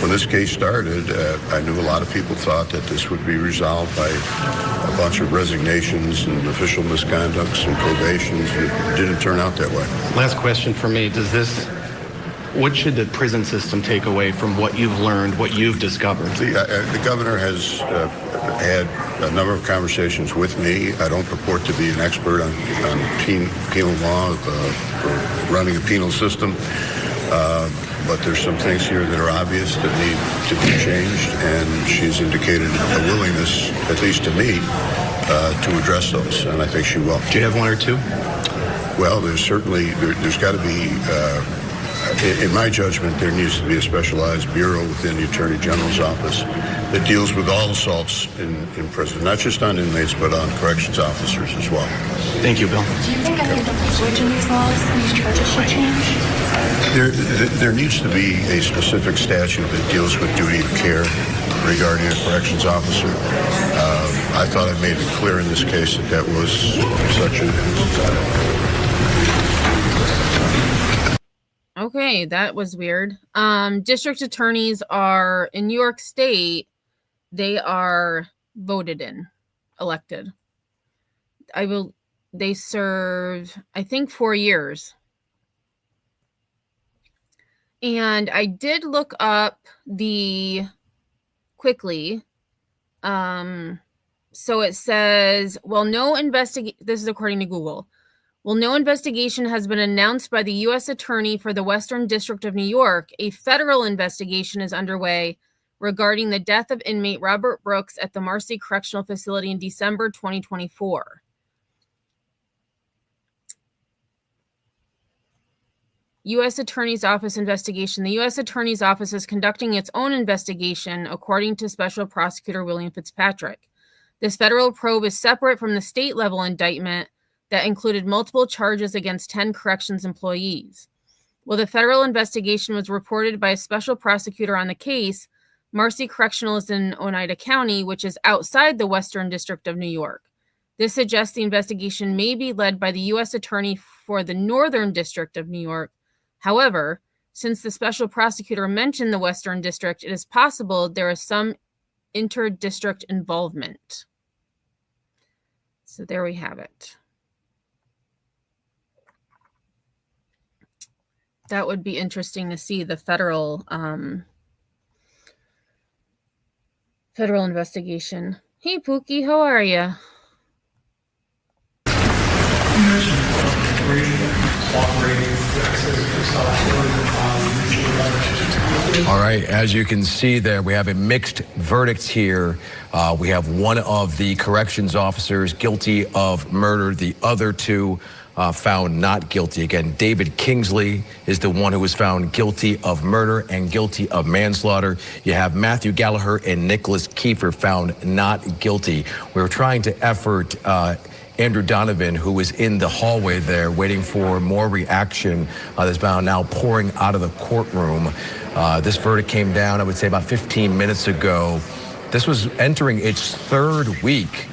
When this case started, I knew a lot of people thought that this would be resolved by a bunch of resignations and official misconducts and probations. It didn't turn out that way. Last question for me. What should the prison system take away from what you've learned, what you've discovered? The governor has had a number of conversations with me. I don't purport to be an expert on penal law or running a penal system, but there's some things here that are obvious that need to be changed, and she's indicated a willingness, at least to me, to address those, and I think she will. Do you have 1 or 2? Well, there's got to be, in my judgment, there needs to be a specialized bureau within the Attorney General's office that deals with all assaults in prison, not just on inmates, but on corrections officers as well. Thank you, Bill. Do you think any of the language in these laws, these charges should change? There needs to be a specific statute that deals with duty of care regarding a corrections officer. I thought I made it clear in this case that was such a... Okay, that was weird. District attorneys are in New York State. They are elected. They serve, I think, 4 years. And I did look up quickly. So it says, this is according to Google. Well, no investigation has been announced by the U.S. Attorney for the Western District of New York. A federal investigation is underway regarding the death of inmate Robert Brooks at the Marcy Correctional Facility in December 2024. U.S. Attorney's Office investigation. The U.S. Attorney's Office is conducting its own investigation, according to Special Prosecutor William Fitzpatrick. This federal probe is separate from the state-level indictment that included multiple charges against 10 corrections employees. While the federal investigation was reported by a special prosecutor on the case, Marcy Correctional is in Oneida County, which is outside the Western District of New York. This suggests the investigation may be led by the U.S. Attorney for the Northern District of New York. However, since the special prosecutor mentioned the Western District, it is possible there is some inter-district involvement. So there we have it. That would be interesting to see the federal investigation. Hey, Pookie, how are you? All right, as you can see there, we have a mixed verdict here. We have one of the corrections officers guilty of murder, the other two found not guilty. Again, David Kingsley is the one who was found guilty of murder and guilty of manslaughter. You have Matthew Gallagher and Nicholas Kiefer found not guilty. We were trying to effort Andrew Donovan, who was in the hallway there waiting for more reaction. That's now pouring out of the courtroom. This verdict came down, I would say, about 15 minutes ago. This was entering its third week,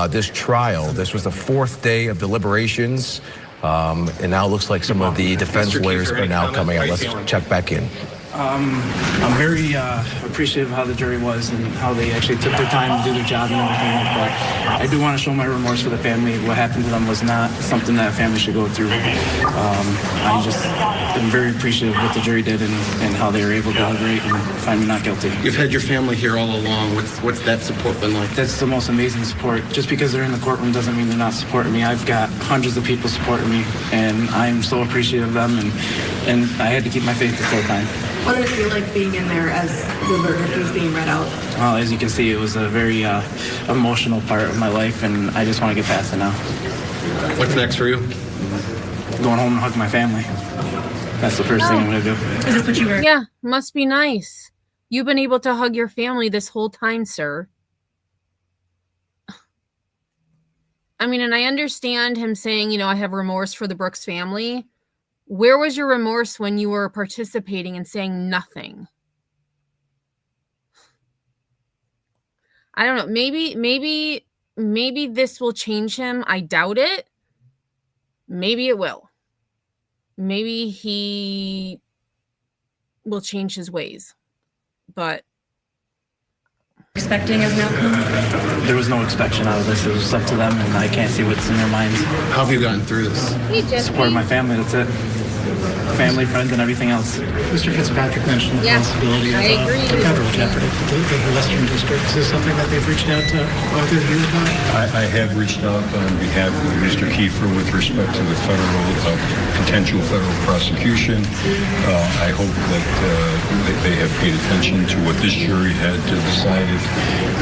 this trial. This was the fourth day of deliberations. And now it looks like some of the defense lawyers are now coming out. Let's check back in. I'm very appreciative of how the jury was and how they actually took their time to do their job and everything. But I do want to show my remorse for the family. What happened to them was not something that a family should go through. I just am very appreciative of what the jury did and how they were able to deliberate and find me not guilty. You've had your family here all along. What's that support been like? That's the most amazing support. Just because they're in the courtroom doesn't mean they're not supporting me. I've got hundreds of people supporting me, and I'm so appreciative of them. And I had to keep my faith this whole time. What did it feel like being in there as the verdict was being read out? Well, as you can see, it was a very emotional part of my life, and I just want to get past it now. What's next for you? Going home and hug my family. That's the first thing I'm going to do. Does it put you very... Yeah, must be nice. You've been able to hug your family this whole time, sir. I mean, and I understand him saying, I have remorse for the Brooks family. Where was your remorse when you were participating and saying nothing? I don't know. Maybe this will change him. I doubt it. Maybe it will. Maybe he will change his ways. But expecting as an outcome? There was no expectation out of this. It was up to them, and I can't see what's in their minds. How have you gotten through this? Supporting my family, that's it. Family, friends, and everything else. Mr. Fitzpatrick mentioned the possibility of the federal jeopardy for the Western District. Is this something that they've reached out to either of you about? I have reached out on behalf of Mr. Kiefer with respect to the potential federal prosecution. I hope that they have paid attention to what this jury had decided.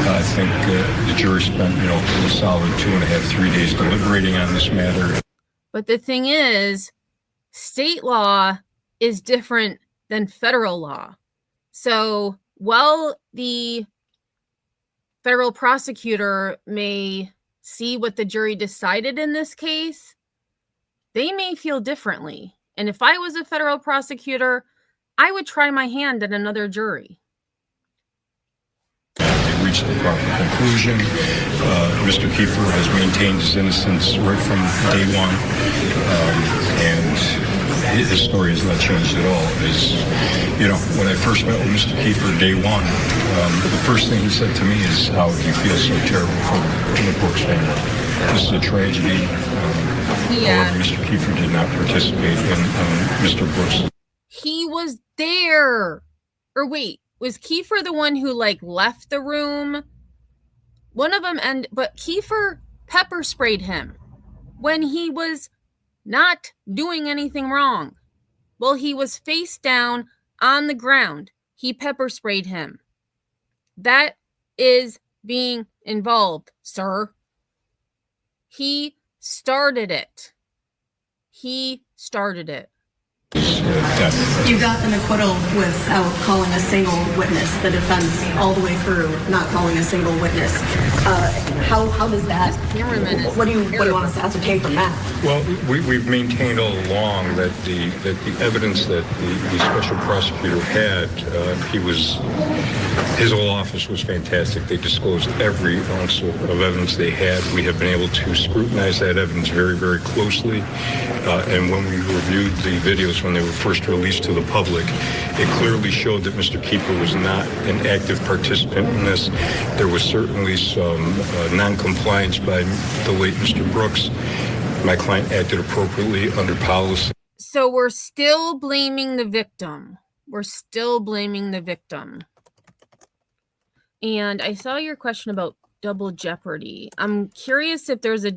I think the jury spent, a solid 2.5, 3 days deliberating on this matter. But the thing is, state law is different than federal law. So while the federal prosecutor may see what the jury decided in this case, they may feel differently. And if I was a federal prosecutor, I would try my hand at another jury. They reached the proper conclusion. Mr. Kiefer has maintained his innocence right from day one. And his story has not changed at all. When I first met with Mr. Kiefer day one, the first thing he said to me is how he feels so terrible for the Brooks family. This is a tragedy. However, Mr. Kiefer did not participate in Mr. Brooks. He was there. Or wait, was Kiefer the one who left the room? One of them, but Kiefer pepper sprayed him when he was not doing anything wrong. Well, he was face down on the ground. He pepper sprayed him. That is being involved, sir. He started it. death. You got an acquittal without calling a single witness. The defense all the way through not calling a single witness. How does that? What do you want us to ascertain from that? Well, we've maintained all along that the evidence that the special prosecutor had, his whole office was fantastic. They disclosed every ounce of evidence they had. We have been able to scrutinize that evidence very, very closely. And when we reviewed the videos when they were first released to the public, it clearly showed that Mr. Kiefer was not an active participant in this. There was certainly some non-compliance by the late Mr. Brooks. My client acted appropriately under policy. So we're still blaming the victim. We're still blaming the victim. And I saw your question about double jeopardy. I'm curious if there's a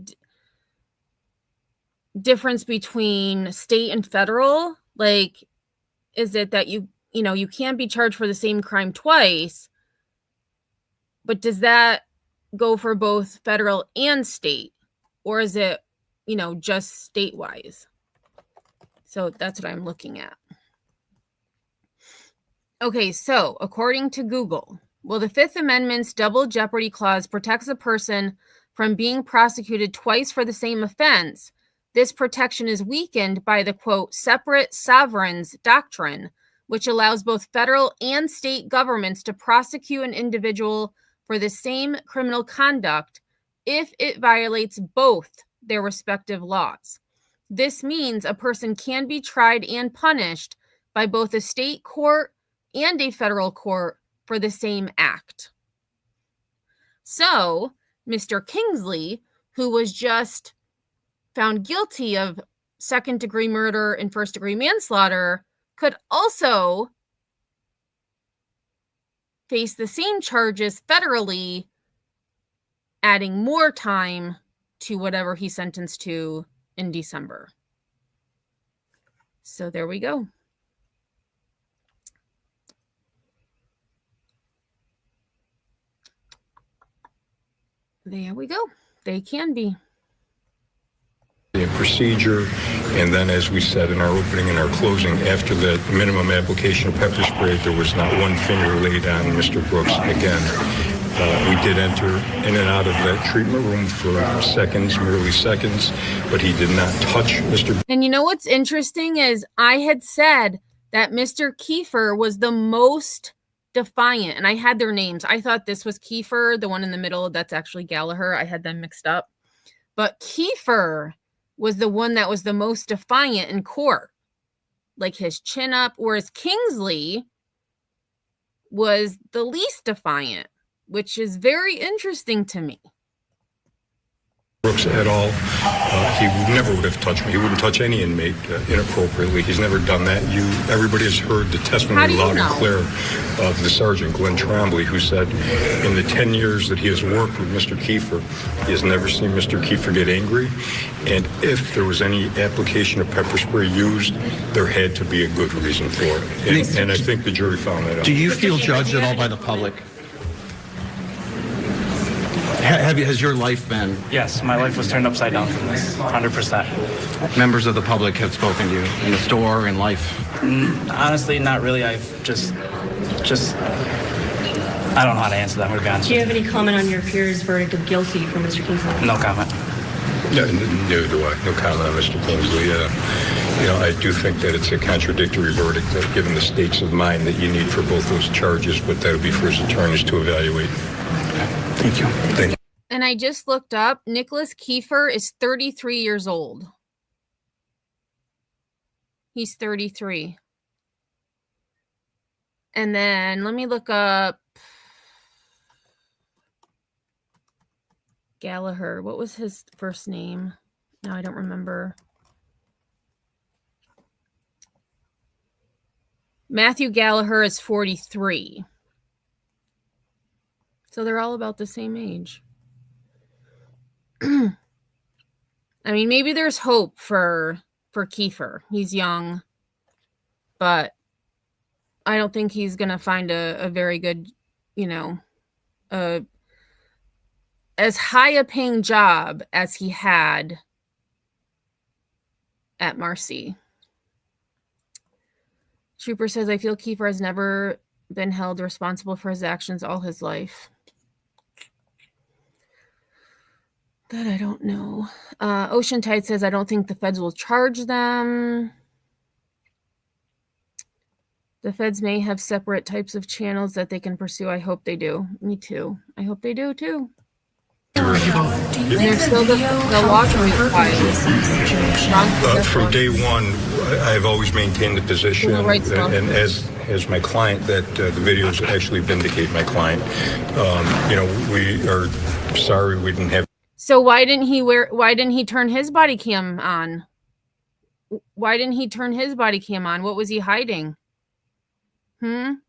difference between state and federal. Like, is it that you can't be charged for the same crime twice, but does that go for both federal and state? Or is it, just state-wise? So that's what I'm looking at. Okay, so according to Google, well, the Fifth Amendment's double jeopardy clause protects a person from being prosecuted twice for the same offense. This protection is weakened by the, quote, separate sovereigns doctrine, which allows both federal and state governments to prosecute an individual for the same criminal conduct if it violates both their respective laws. This means a person can be tried and punished by both a state court and a federal court for the same act. So, Mr. Kingsley, who was just found guilty of second-degree murder and first-degree manslaughter, could also face the same charges federally, adding more time to whatever he's sentenced to in December. So there we go. There we go. They can be. The procedure, and then as we said in our opening and our closing, after the minimum application of pepper spray, there was not one finger laid on Mr. Brooks again. We did enter in and out of that treatment room for seconds, merely seconds, but he did not touch Mr. And you know what's interesting is I had said that Mr. Kiefer was the most defiant, and I had their names. I thought this was Kiefer, the one in the middle. That's actually Gallagher. I had them mixed up. But Kiefer was the one that was the most defiant in court, like his chin up, whereas Kingsley was the least defiant, which is very interesting to me. Brooks at all. He never would have touched me. He wouldn't touch any inmate inappropriately. He's never done that. Everybody has heard the testimony loud and clear of the sergeant, Glenn Trombley, who said in the 10 years that he has worked with Mr. Kiefer, he has never seen Mr. Kiefer get angry. And if there was any application of pepper spray used, there had to be a good reason for it. And I think the jury found that out. Do you feel judged at all by the public? Has your life been? Yes, my life was turned upside down from this, 100%. Members of the public have spoken to you in the store, in life? Honestly, not really. I've just, I don't know how to answer that, I'm going to be honest. Do you have any comment on your peers' verdict of guilty for Mr. Kingsley? No comment. Neither do I. No comment on Mr. Kingsley. I do think that it's a contradictory verdict, given the states of mind that you need for both those charges, but that would be for his attorneys to evaluate. Thank you. Thank you. And I just looked up, Nicholas Kiefer is 33 years old. He's 33. And then let me look up Gallagher. What was his first name? No, I don't remember. Matthew Gallagher is 43. So they're all about the same age. I mean, maybe there's hope for Kiefer. He's young, but I don't think he's going to find a very good, as high a paying job as he had at Marcy. Trooper says, I feel Kiefer has never been held responsible for his actions all his life. That I don't know. Ocean Tide says, I don't think the feds will charge them. The feds may have separate types of channels that they can pursue. I hope they do. Me too. I hope they do too. And there's still the lawsuit filed. From day one, I've always maintained the position, and as my client, that the videos actually vindicate my client. We are sorry we didn't have. So why didn't he turn his body cam on? Why didn't he turn his body cam on? What was he hiding? The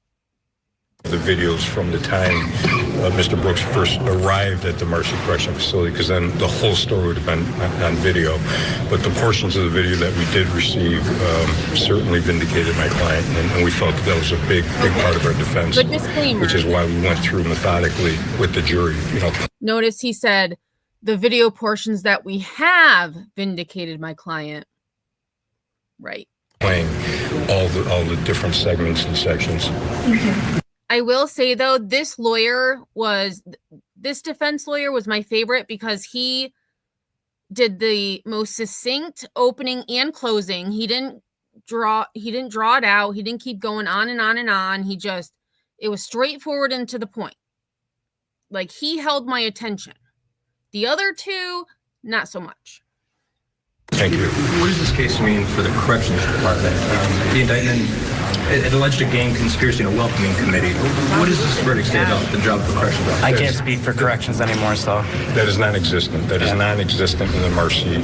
videos from the time Mr. Brooks first arrived at the Mercy Correctional Facility, because then the whole story would have been on video. But the portions of the video that we did receive certainly vindicated my client, and we felt that was a big part of our defense. Good disclaimer. Which is why we went through methodically with the jury. Notice he said the video portions that we have vindicated my client. Right. Playing all the different segments and sections. I will say though, this defense lawyer was my favorite because he did the most succinct opening and closing. He didn't draw it out. He didn't keep going on and on and on. It was straightforward and to the point. Like, he held my attention. The other two, not so much. Thank you. What does this case mean for the corrections department? The indictment, it alleged a gang conspiracy in a welcoming committee. What does this verdict say about the job of the corrections officer? I can't speak for corrections anymore, so. That is non-existent. That is non-existent in the Mercy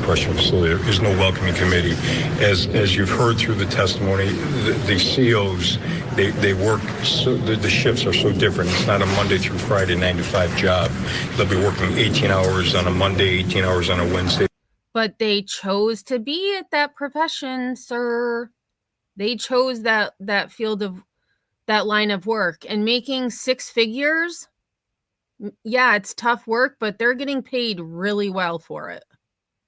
Correctional Facility. There is no welcoming committee. As you've heard through the testimony, the COs, they work, so the shifts are so different. It's not a Monday through Friday 9-to-5 job. They'll be working 18 hours on a Monday, 18 hours on a Wednesday. But they chose to be at that profession, sir. They chose that field of that line of work, and making six figures. Yeah, it's tough work, but they're getting paid really well for it.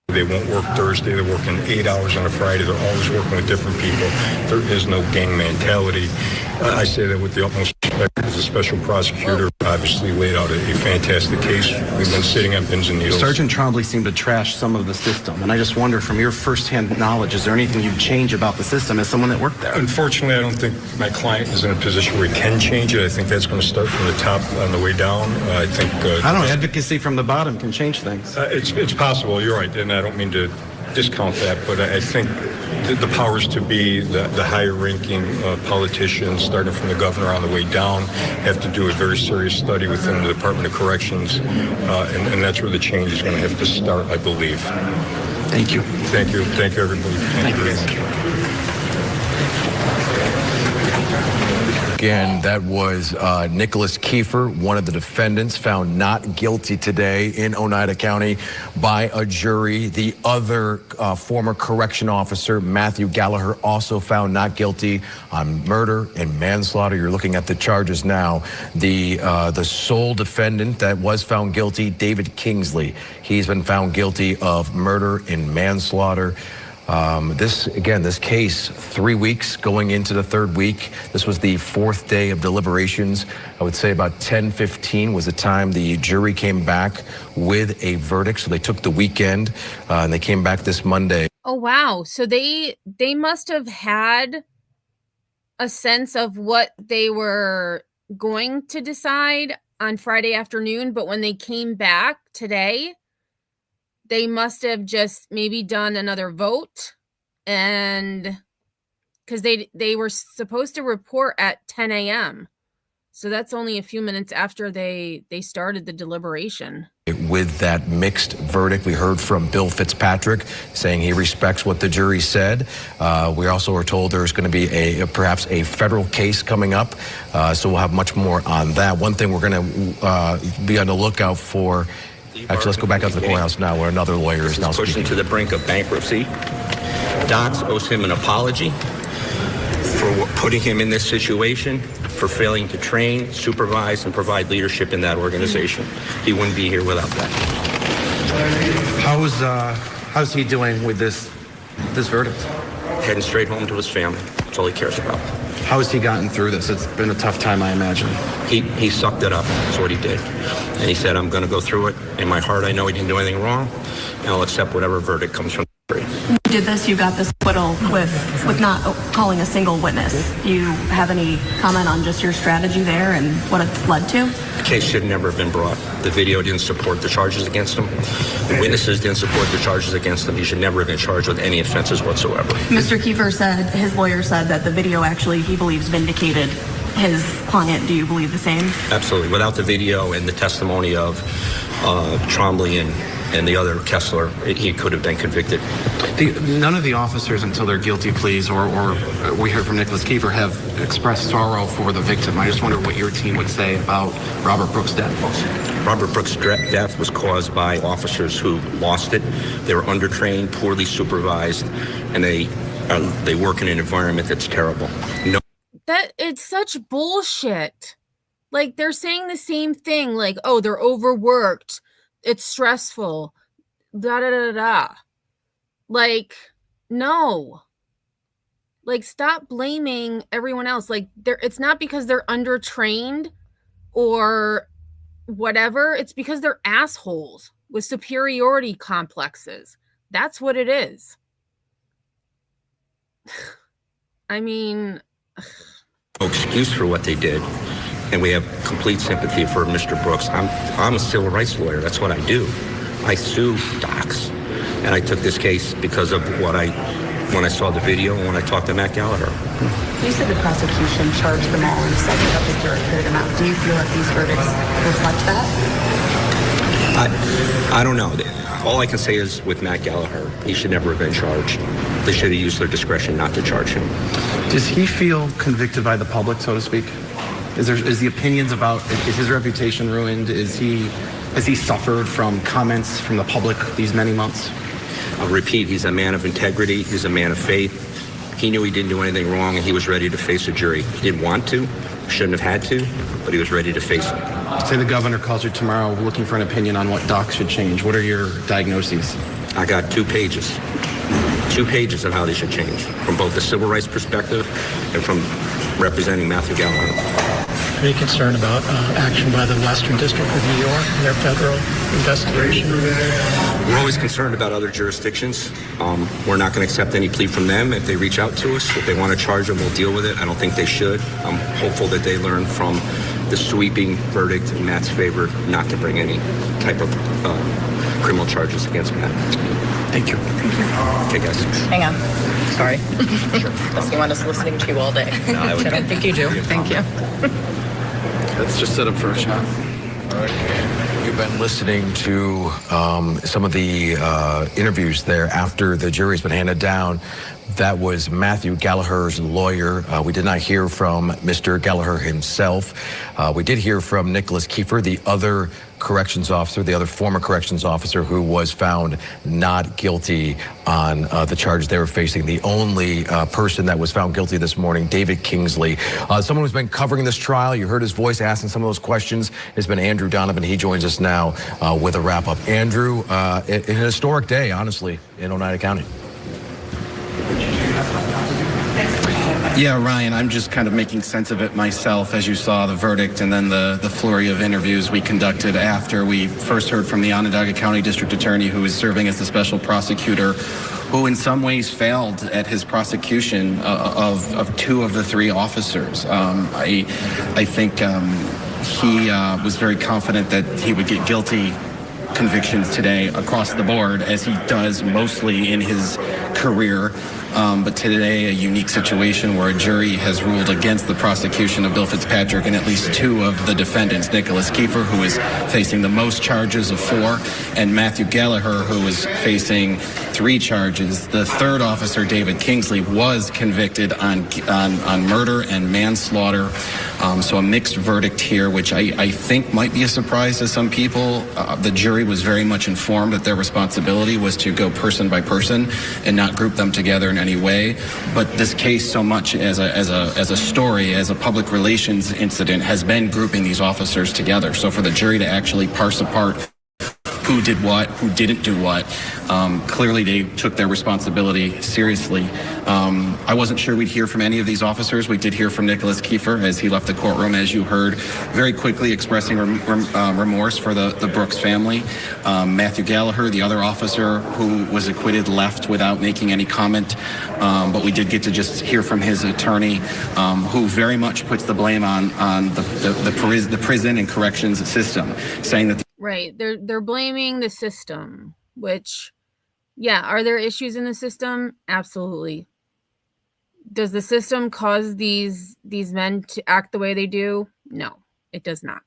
They won't work Thursday. They're working 8 hours on a Friday. They're always working with different people. There is no gang mentality. I say that with the utmost respect, as a special prosecutor, obviously laid out a fantastic case. We've been sitting on pins and needles. Sergeant Trombley seemed to trash some of the system, and I just wonder, from your firsthand knowledge, is there anything you'd change about the system as someone that worked there? Unfortunately, I don't think my client is in a position where he can change it. I think that's going to start from the top on the way down. I think... I don't know. Advocacy from the bottom can change things. It's possible. You're right, and I don't mean to discount that, but I think the powers to be, the higher-ranking politicians, starting from the governor on the way down, have to do a very serious study within the Department of Corrections, and that's where the change is going to have to start, I believe. Thank you. Thank you. Thank you, everybody. Thank you very much. Again, that was Nicholas Kiefer, one of the defendants, found not guilty today in Oneida County by a jury. The other former correction officer, Matthew Gallagher, also found not guilty on murder and manslaughter. You're looking at the charges now. The sole defendant that was found guilty, David Kingsley. He's been found guilty of murder and manslaughter. This case, 3 weeks going into the third week. This was the fourth day of deliberations. I would say about 10:15 was the time the jury came back with a verdict. So they took the weekend and they came back this Monday. Oh, wow. So they must have had a sense of what they were going to decide on Friday afternoon. But when they came back today, they must have just maybe done another vote, and because they were supposed to report at 10 a.m. So that's only a few minutes after they started the deliberation. With that mixed verdict, we heard from Bill Fitzpatrick saying he respects what the jury said. We also were told there's going to be perhaps a federal case coming up. So we'll have much more on that. One thing we're going to be on the lookout for. Actually, let's go back out to the courthouse now where another lawyer is now pushing to the brink of bankruptcy. Docs owes him an apology for putting him in this situation, for failing to train, supervise, and provide leadership in that organization. He wouldn't be here without that. How's he doing with this verdict? Heading straight home to his family. That's all he cares about. How has he gotten through this? It's been a tough time, I imagine. He sucked it up. That's what he did. And he said, I'm going to go through it. In my heart, I know he didn't do anything wrong, and I'll accept whatever verdict comes from the jury. You did this, you got this acquittal with not calling a single witness. Do you have any comment on just your strategy there and what it's led to? The case should never have been brought. The video didn't support the charges against him. The witnesses didn't support the charges against him. He should never have been charged with any offenses whatsoever. Mr. Kiefer said, his lawyer said that the video actually, he believes, vindicated his client. Do you believe the same? Absolutely. Without the video and the testimony of Trombley and the other Kessler, he could have been convicted. None of the officers, until their guilty pleas, or we heard from Nicholas Kiefer, have expressed sorrow for the victim. I just wonder what your team would say about Robert Brooks' death. Robert Brooks' death was caused by officers who lost it. They were undertrained, poorly supervised, and they work in an environment that's terrible. That it's such bullshit. Like, they're saying the same thing, like, oh, they're overworked, it's stressful, da da da da. Like, no. Like, stop blaming everyone else. Like, it's not because they're undertrained or whatever. It's because they're assholes with superiority complexes. That's what it is. I mean, No excuse for what they did, and we have complete sympathy for Mr. Brooks. I'm a civil rights lawyer. That's what I do. I sue docs, and I took this case because of when I saw the video and when I talked to Matt Gallagher. You said the prosecution charged them all and set it up a jury amount. Do you feel that these verdicts reflect that? I don't know. All I can say is with Matt Gallagher, he should never have been charged. They should have used their discretion not to charge him. Does he feel convicted by the public, so to speak? Is the opinions about, is his reputation ruined? Has he suffered from comments from the public these many months? I'll repeat, he's a man of integrity. He's a man of faith. He knew he didn't do anything wrong, and he was ready to face a jury. He didn't want to, shouldn't have had to, but he was ready to face it. Say the governor calls you tomorrow looking for an opinion on what docs should change. What are your diagnoses? I got 2 pages. 2 pages of how they should change, from both the civil rights perspective and from representing Matthew Gallagher. Are you concerned about action by the Western District of New York and their federal investigation? We're always concerned about other jurisdictions. We're not going to accept any plea from them if they reach out to us. If they want to charge them, we'll deal with it. I don't think they should. I'm hopeful that they learn from the sweeping verdict in Matt's favor not to bring any type of criminal charges against Matt. Thank you. Okay, guys. Hang on. Sorry. Doesn't want us listening to you all day. No, I don't think you do. Thank you. Let's just set up for a shot. You've been listening to some of the interviews there after the jury's been handed down. That was Matthew Gallagher's lawyer. We did not hear from Mr. Gallagher himself. We did hear from Nicholas Kiefer, the other corrections officer, the other former corrections officer who was found not guilty on the charge they were facing. The only person that was found guilty this morning, David Kingsley. Someone who's been covering this trial, you heard his voice asking some of those questions, has been Andrew Donovan. He joins us now with a wrap-up. Andrew, an historic day, honestly, in Oneida County. Yeah, Ryan, I'm just kind of making sense of it myself as you saw the verdict and then the flurry of interviews we conducted after we first heard from the Onondaga County District Attorney, who is serving as the special prosecutor, who in some ways failed at his prosecution of 2 of the 3 officers. I think he was very confident that he would get guilty convictions today across the board, as he does mostly in his career. But today, a unique situation where a jury has ruled against the prosecution of Bill Fitzpatrick and at least 2 of the defendants, Nicholas Kiefer, who is facing the most charges of 4, and Matthew Gallagher, who is facing 3 charges. The 3rd officer, David Kingsley, was convicted on murder and manslaughter. So a mixed verdict here, which I think might be a surprise to some people. The jury was very much informed that their responsibility was to go person by person and not group them together in any way. But this case, so much as a story, as a public relations incident, has been grouping these officers together. So for the jury to actually parse apart who did what, who didn't do what. Clearly, they took their responsibility seriously. I wasn't sure we'd hear from any of these officers. We did hear from Nicholas Kiefer as he left the courtroom, as you heard, very quickly expressing remorse for the Brooks family. Matthew Gallagher, the other officer who was acquitted, left without making any comment. But we did get to just hear from his attorney, who very much puts the blame on the prison and corrections system, saying that. Right. They're blaming the system, which, yeah, are there issues in the system? Absolutely. Does the system cause these men to act the way they do? No, it does not.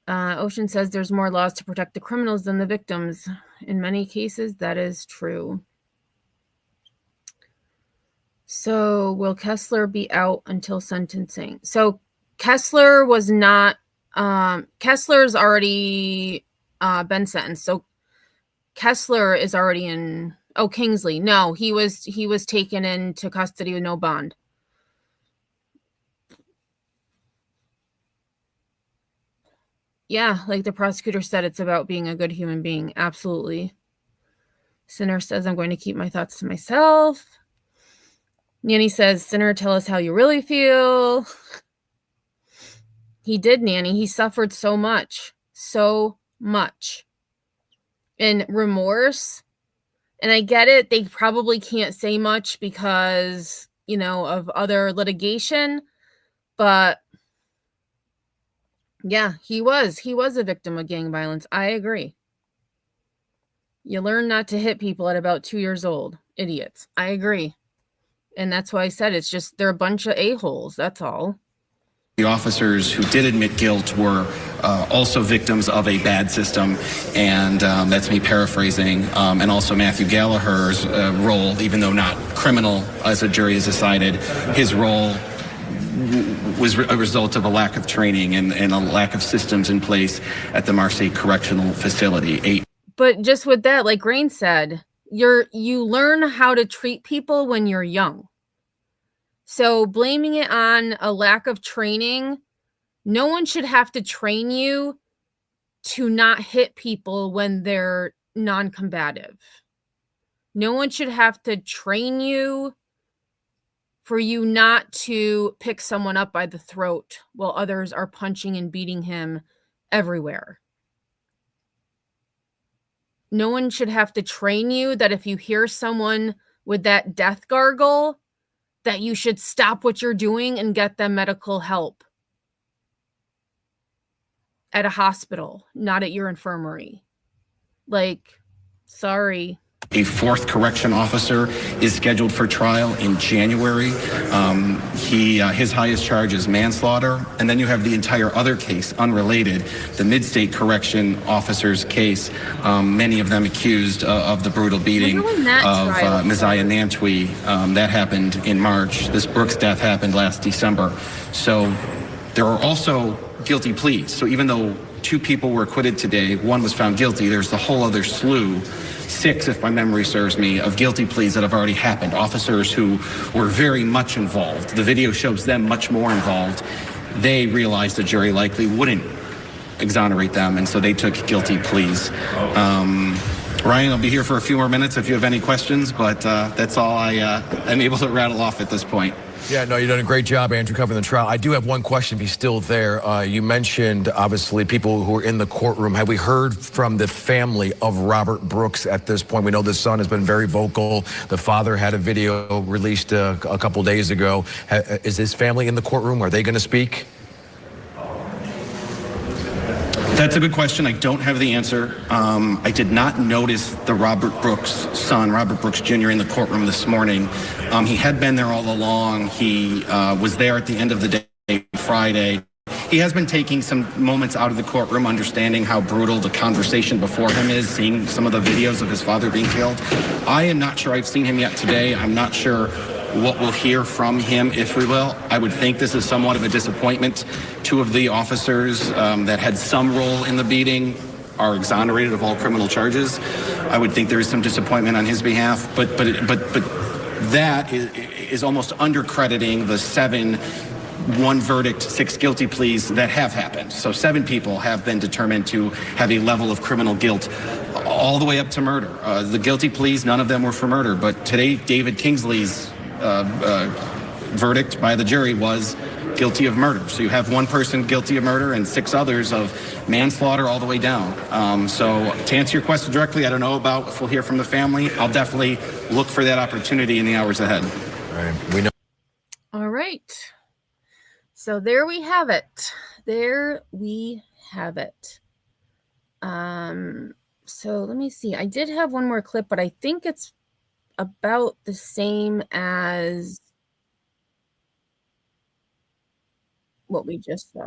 Ocean says there's more laws to protect the criminals than the victims. In many cases, that is true. So will Kessler be out until sentencing? So Kessler was not, Kessler's already been sentenced. So Kessler is already in, Kingsley. No, he was taken into custody with no bond. Yeah, like the prosecutor said, it's about being a good human being. Absolutely. Sinner says, I'm going to keep my thoughts to myself. Nanny says, Sinner, tell us how you really feel. He did, Nanny. He suffered so much. So much. And remorse. And I get it. They probably can't say much because, of other litigation. But yeah, he was a victim of gang violence. I agree. You learn not to hit people at about 2 years old. Idiots. I agree. And that's why I said it's just they're a bunch of a-holes. That's all. The officers who did admit guilt were also victims of a bad system, and that's me paraphrasing. And also Matthew Gallagher's role, even though not criminal as a jury has decided, his role was a result of a lack of training and a lack of systems in place at the Marseille Correctional Facility. But just with that, like Rain said, you learn how to treat people when you're young. So blaming it on a lack of training, no one should have to train you to not hit people when they're non-combative. No one should have to train you for you not to pick someone up by the throat while others are punching and beating him everywhere. No one should have to train you that if you hear someone with that death gargle, that you should stop what you're doing and get them medical help at a hospital, not at your infirmary. Like, sorry. A fourth correction officer is scheduled for trial in January. His highest charge is manslaughter. And then you have the entire other case, unrelated, the mid-state correction officer's case, many of them accused of the brutal beating of Messiah Nantwi. That happened in March. This Brooks death happened last December. So there are also guilty pleas. So even though 2 people were acquitted today, 1 was found guilty, there's the whole other slew, 6, if my memory serves me, of guilty pleas that have already happened. Officers who were very much involved. The video shows them much more involved. They realized the jury likely wouldn't exonerate them, and so they took guilty pleas. Ryan, I'll be here for a few more minutes if you have any questions, but that's all I'm able to rattle off at this point. Yeah, no, you've done a great job, Andrew, covering the trial. I do have one question, if he's still there. You mentioned, obviously, people who are in the courtroom. Have we heard from the family of Robert Brooks at this point? We know the son has been very vocal. The father had a video released a couple days ago. Is his family in the courtroom? Are they going to speak? That's a good question. I don't have the answer. I did not notice the Robert Brooks son, Robert Brooks Jr., in the courtroom this morning. He had been there all along. He was there at the end of the day, Friday. He has been taking some moments out of the courtroom, understanding how brutal the conversation before him is, seeing some of the videos of his father being killed. I am not sure I've seen him yet today. I'm not sure what we'll hear from him, if we will. I would think this is somewhat of a disappointment. 2 of the officers that had some role in the beating are exonerated of all criminal charges. I would think there is some disappointment on his behalf, but that is almost undercrediting the 7 one verdict, 6 guilty pleas that have happened. So 7 people have been determined to have a level of criminal guilt all the way up to murder. The guilty pleas, none of them were for murder, but today David Kingsley's verdict by the jury was guilty of murder. So you have one person guilty of murder and 6 others of manslaughter all the way down. So to answer your question directly, I don't know about if we'll hear from the family. I'll definitely look for that opportunity in the hours ahead. All right. We know. All right. So there we have it. There we have it. So let me see. I did have one more clip, but I think it's about the same as what we just saw.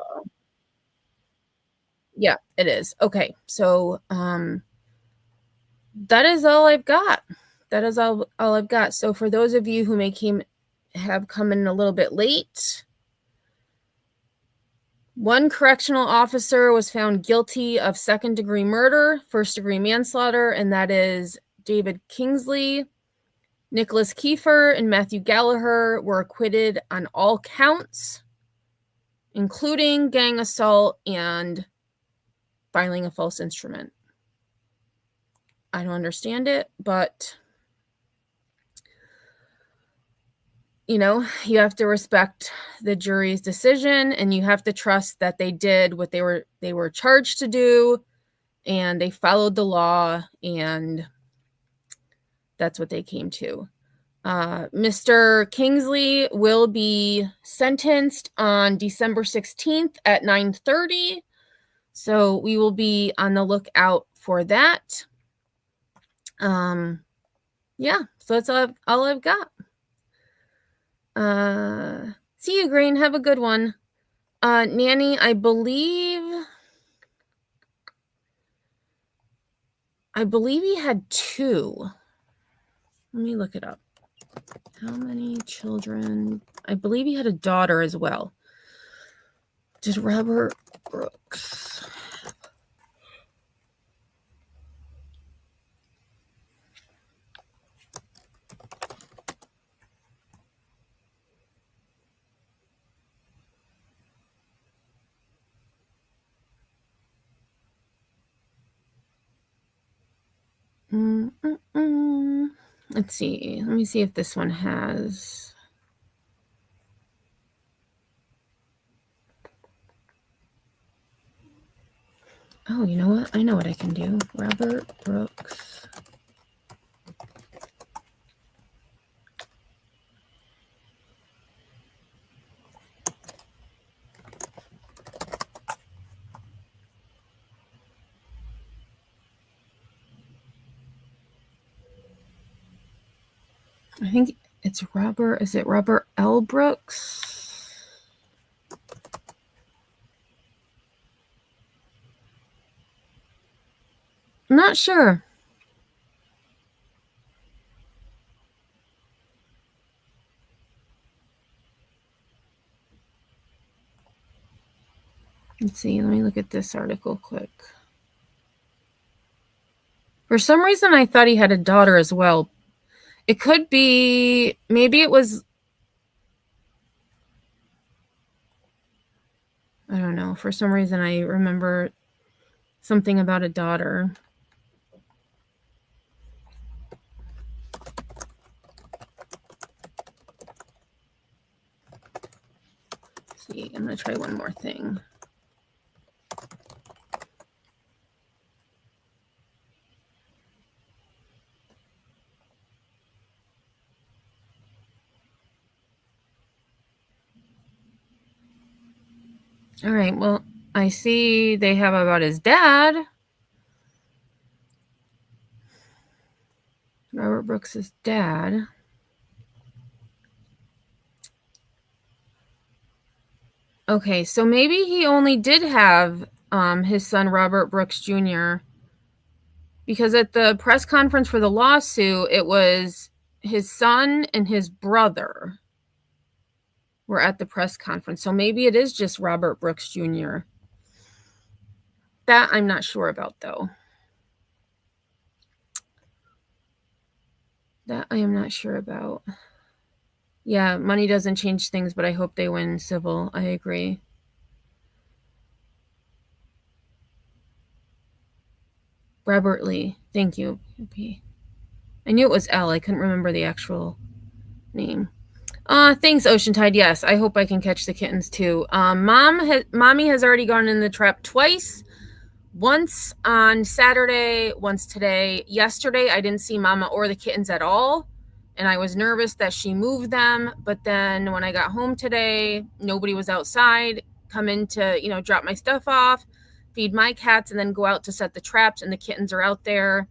Yeah, it is. Okay. So that is all I've got. That is all I've got. So for those of you who may have come in a little bit late, one correctional officer was found guilty of second-degree murder, first-degree manslaughter, and that is David Kingsley. Nicholas Kiefer and Matthew Gallagher were acquitted on all counts, including gang assault and filing a false instrument. I don't understand it, but you know, you have to respect the jury's decision, and you have to trust that they did what they were charged to do, and they followed the law, and that's what they came to. Mr. Kingsley will be sentenced on December 16th at 9:30. So we will be on the lookout for that. Yeah, so that's all I've got. See you, Green. Have a good one. Nanny, I believe he had 2. Let me look it up. How many children? I believe he had a daughter as well. Did Robert Brooks? Let's see. Let me see if this one has. Oh, you know what? I know what I can do. Robert Brooks. I think it's Robert. Is it Robert L. Brooks? I'm not sure. Let's see. Let me look at this article quick. For some reason, I thought he had a daughter as well. It could be, maybe it was, I don't know. For some reason, I remember something about a daughter. Let's see, I'm going to try one more thing. All right, well, I see they have about his dad. Robert Brooks's dad. Okay, so maybe he only did have his son, Robert Brooks Jr., because at the press conference for the lawsuit, it was his son and his brother were at the press conference. So maybe it is just Robert Brooks Jr. That I'm not sure about, though. That I am not sure about. Yeah, money doesn't change things, but I hope they win civil. I agree. Robert Lee. Thank you. I knew it was L. I couldn't remember the actual name. Thanks, Oceantide. Yes, I hope I can catch the kittens too. Mommy has already gone in the trap twice. Once on Saturday, once today. Yesterday, I didn't see Mama or the kittens at all, and I was nervous that she moved them. But then when I got home today, nobody was outside. Come in to, drop my stuff off, feed my cats, and then go out to set the traps, and the kittens are out there.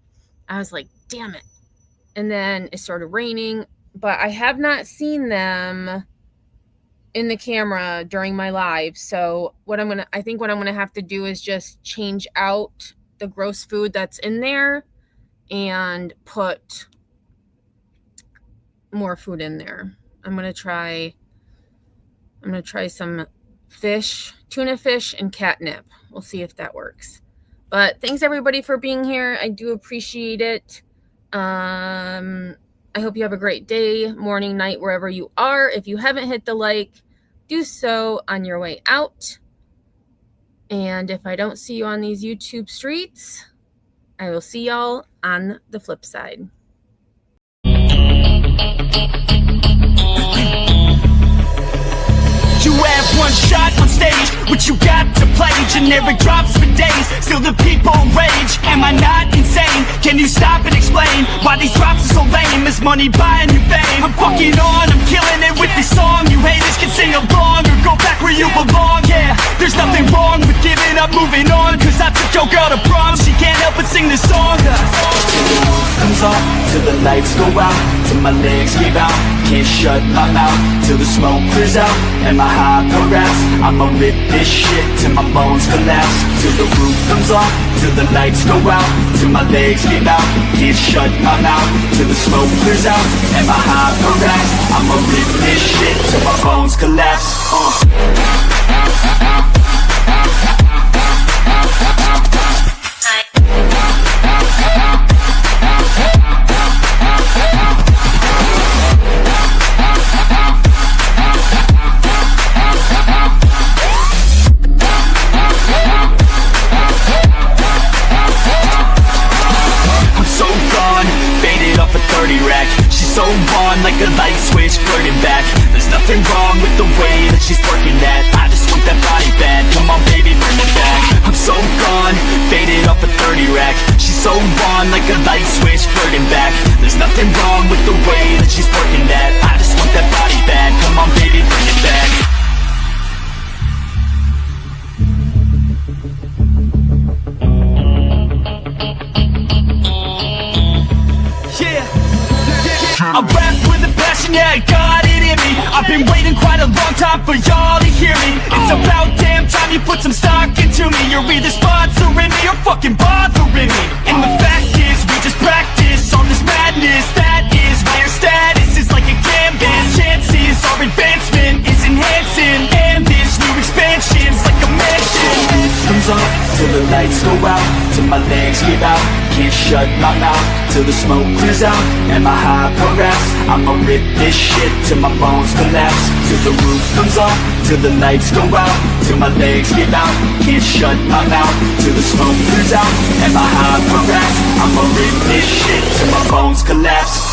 I was like, damn it. And then it started raining, but I have not seen them in the camera during my live. So I think what I'm gonna have to do is just change out the gross food that's in there and put more food in there. I'm gonna try some fish, tuna fish, and catnip. We'll see if that works. But thanks everybody for being here. I do appreciate it. I hope you have a great day, morning, night, wherever you are. If you haven't hit the like, do so on your way out. And if I don't see you on these YouTube streets, I will see y'all on the flip side. You have one shot on stage, what you got to play? Generic drops for days, still the people rage. Am I not insane? Can you stop and explain why these drops are so lame? Is money buying you fame? I'm fucking on, I'm killing it with this song. You haters can sing along or go back where you belong. Yeah, there's nothing wrong with giving up, moving on. Cause I took your girl to prom, she can't help but sing this song. Comes off till the lights go out, till my legs give out. Can't shut my mouth till the smoke clears out. And my high raps, I'ma rip this shit till my bones collapse. Till the roof comes off, till the lights go out, till my legs give out. Can't shut my mouth till the smoke clears out. And my high raps, I'ma rip this shit till my bones collapse. So on like a light switch, flirting back. There's nothing wrong with the way that she's working that. I just want that body bad, come on baby, bring it back. I'm so gone, faded off a 30 rack. She's so on like a light switch, flirting back. There's nothing wrong with the way that she's working that. I just want that body bad, come on baby, bring it back. I rap with a passion, yeah, I got it in me. I've been waiting quite a long time for y'all to hear me. It's about damn time you put some stock into me. You're either sponsoring me or fucking bothering me. And the fact is, we just practice on this madness. That is why your status is like a canvas. Chances our advancement is enhancing, and this new expansion's like a mansion. Comes off till the lights go out, till my legs give out. Can't shut my mouth till the smoke clears out. And my high raps, I'ma rip this shit till my bones collapse. Till the roof comes off, till the lights go out, till my legs give out. Can't shut my mouth till the smoke clears out. And my high raps, I'ma rip this shit till my bones collapse.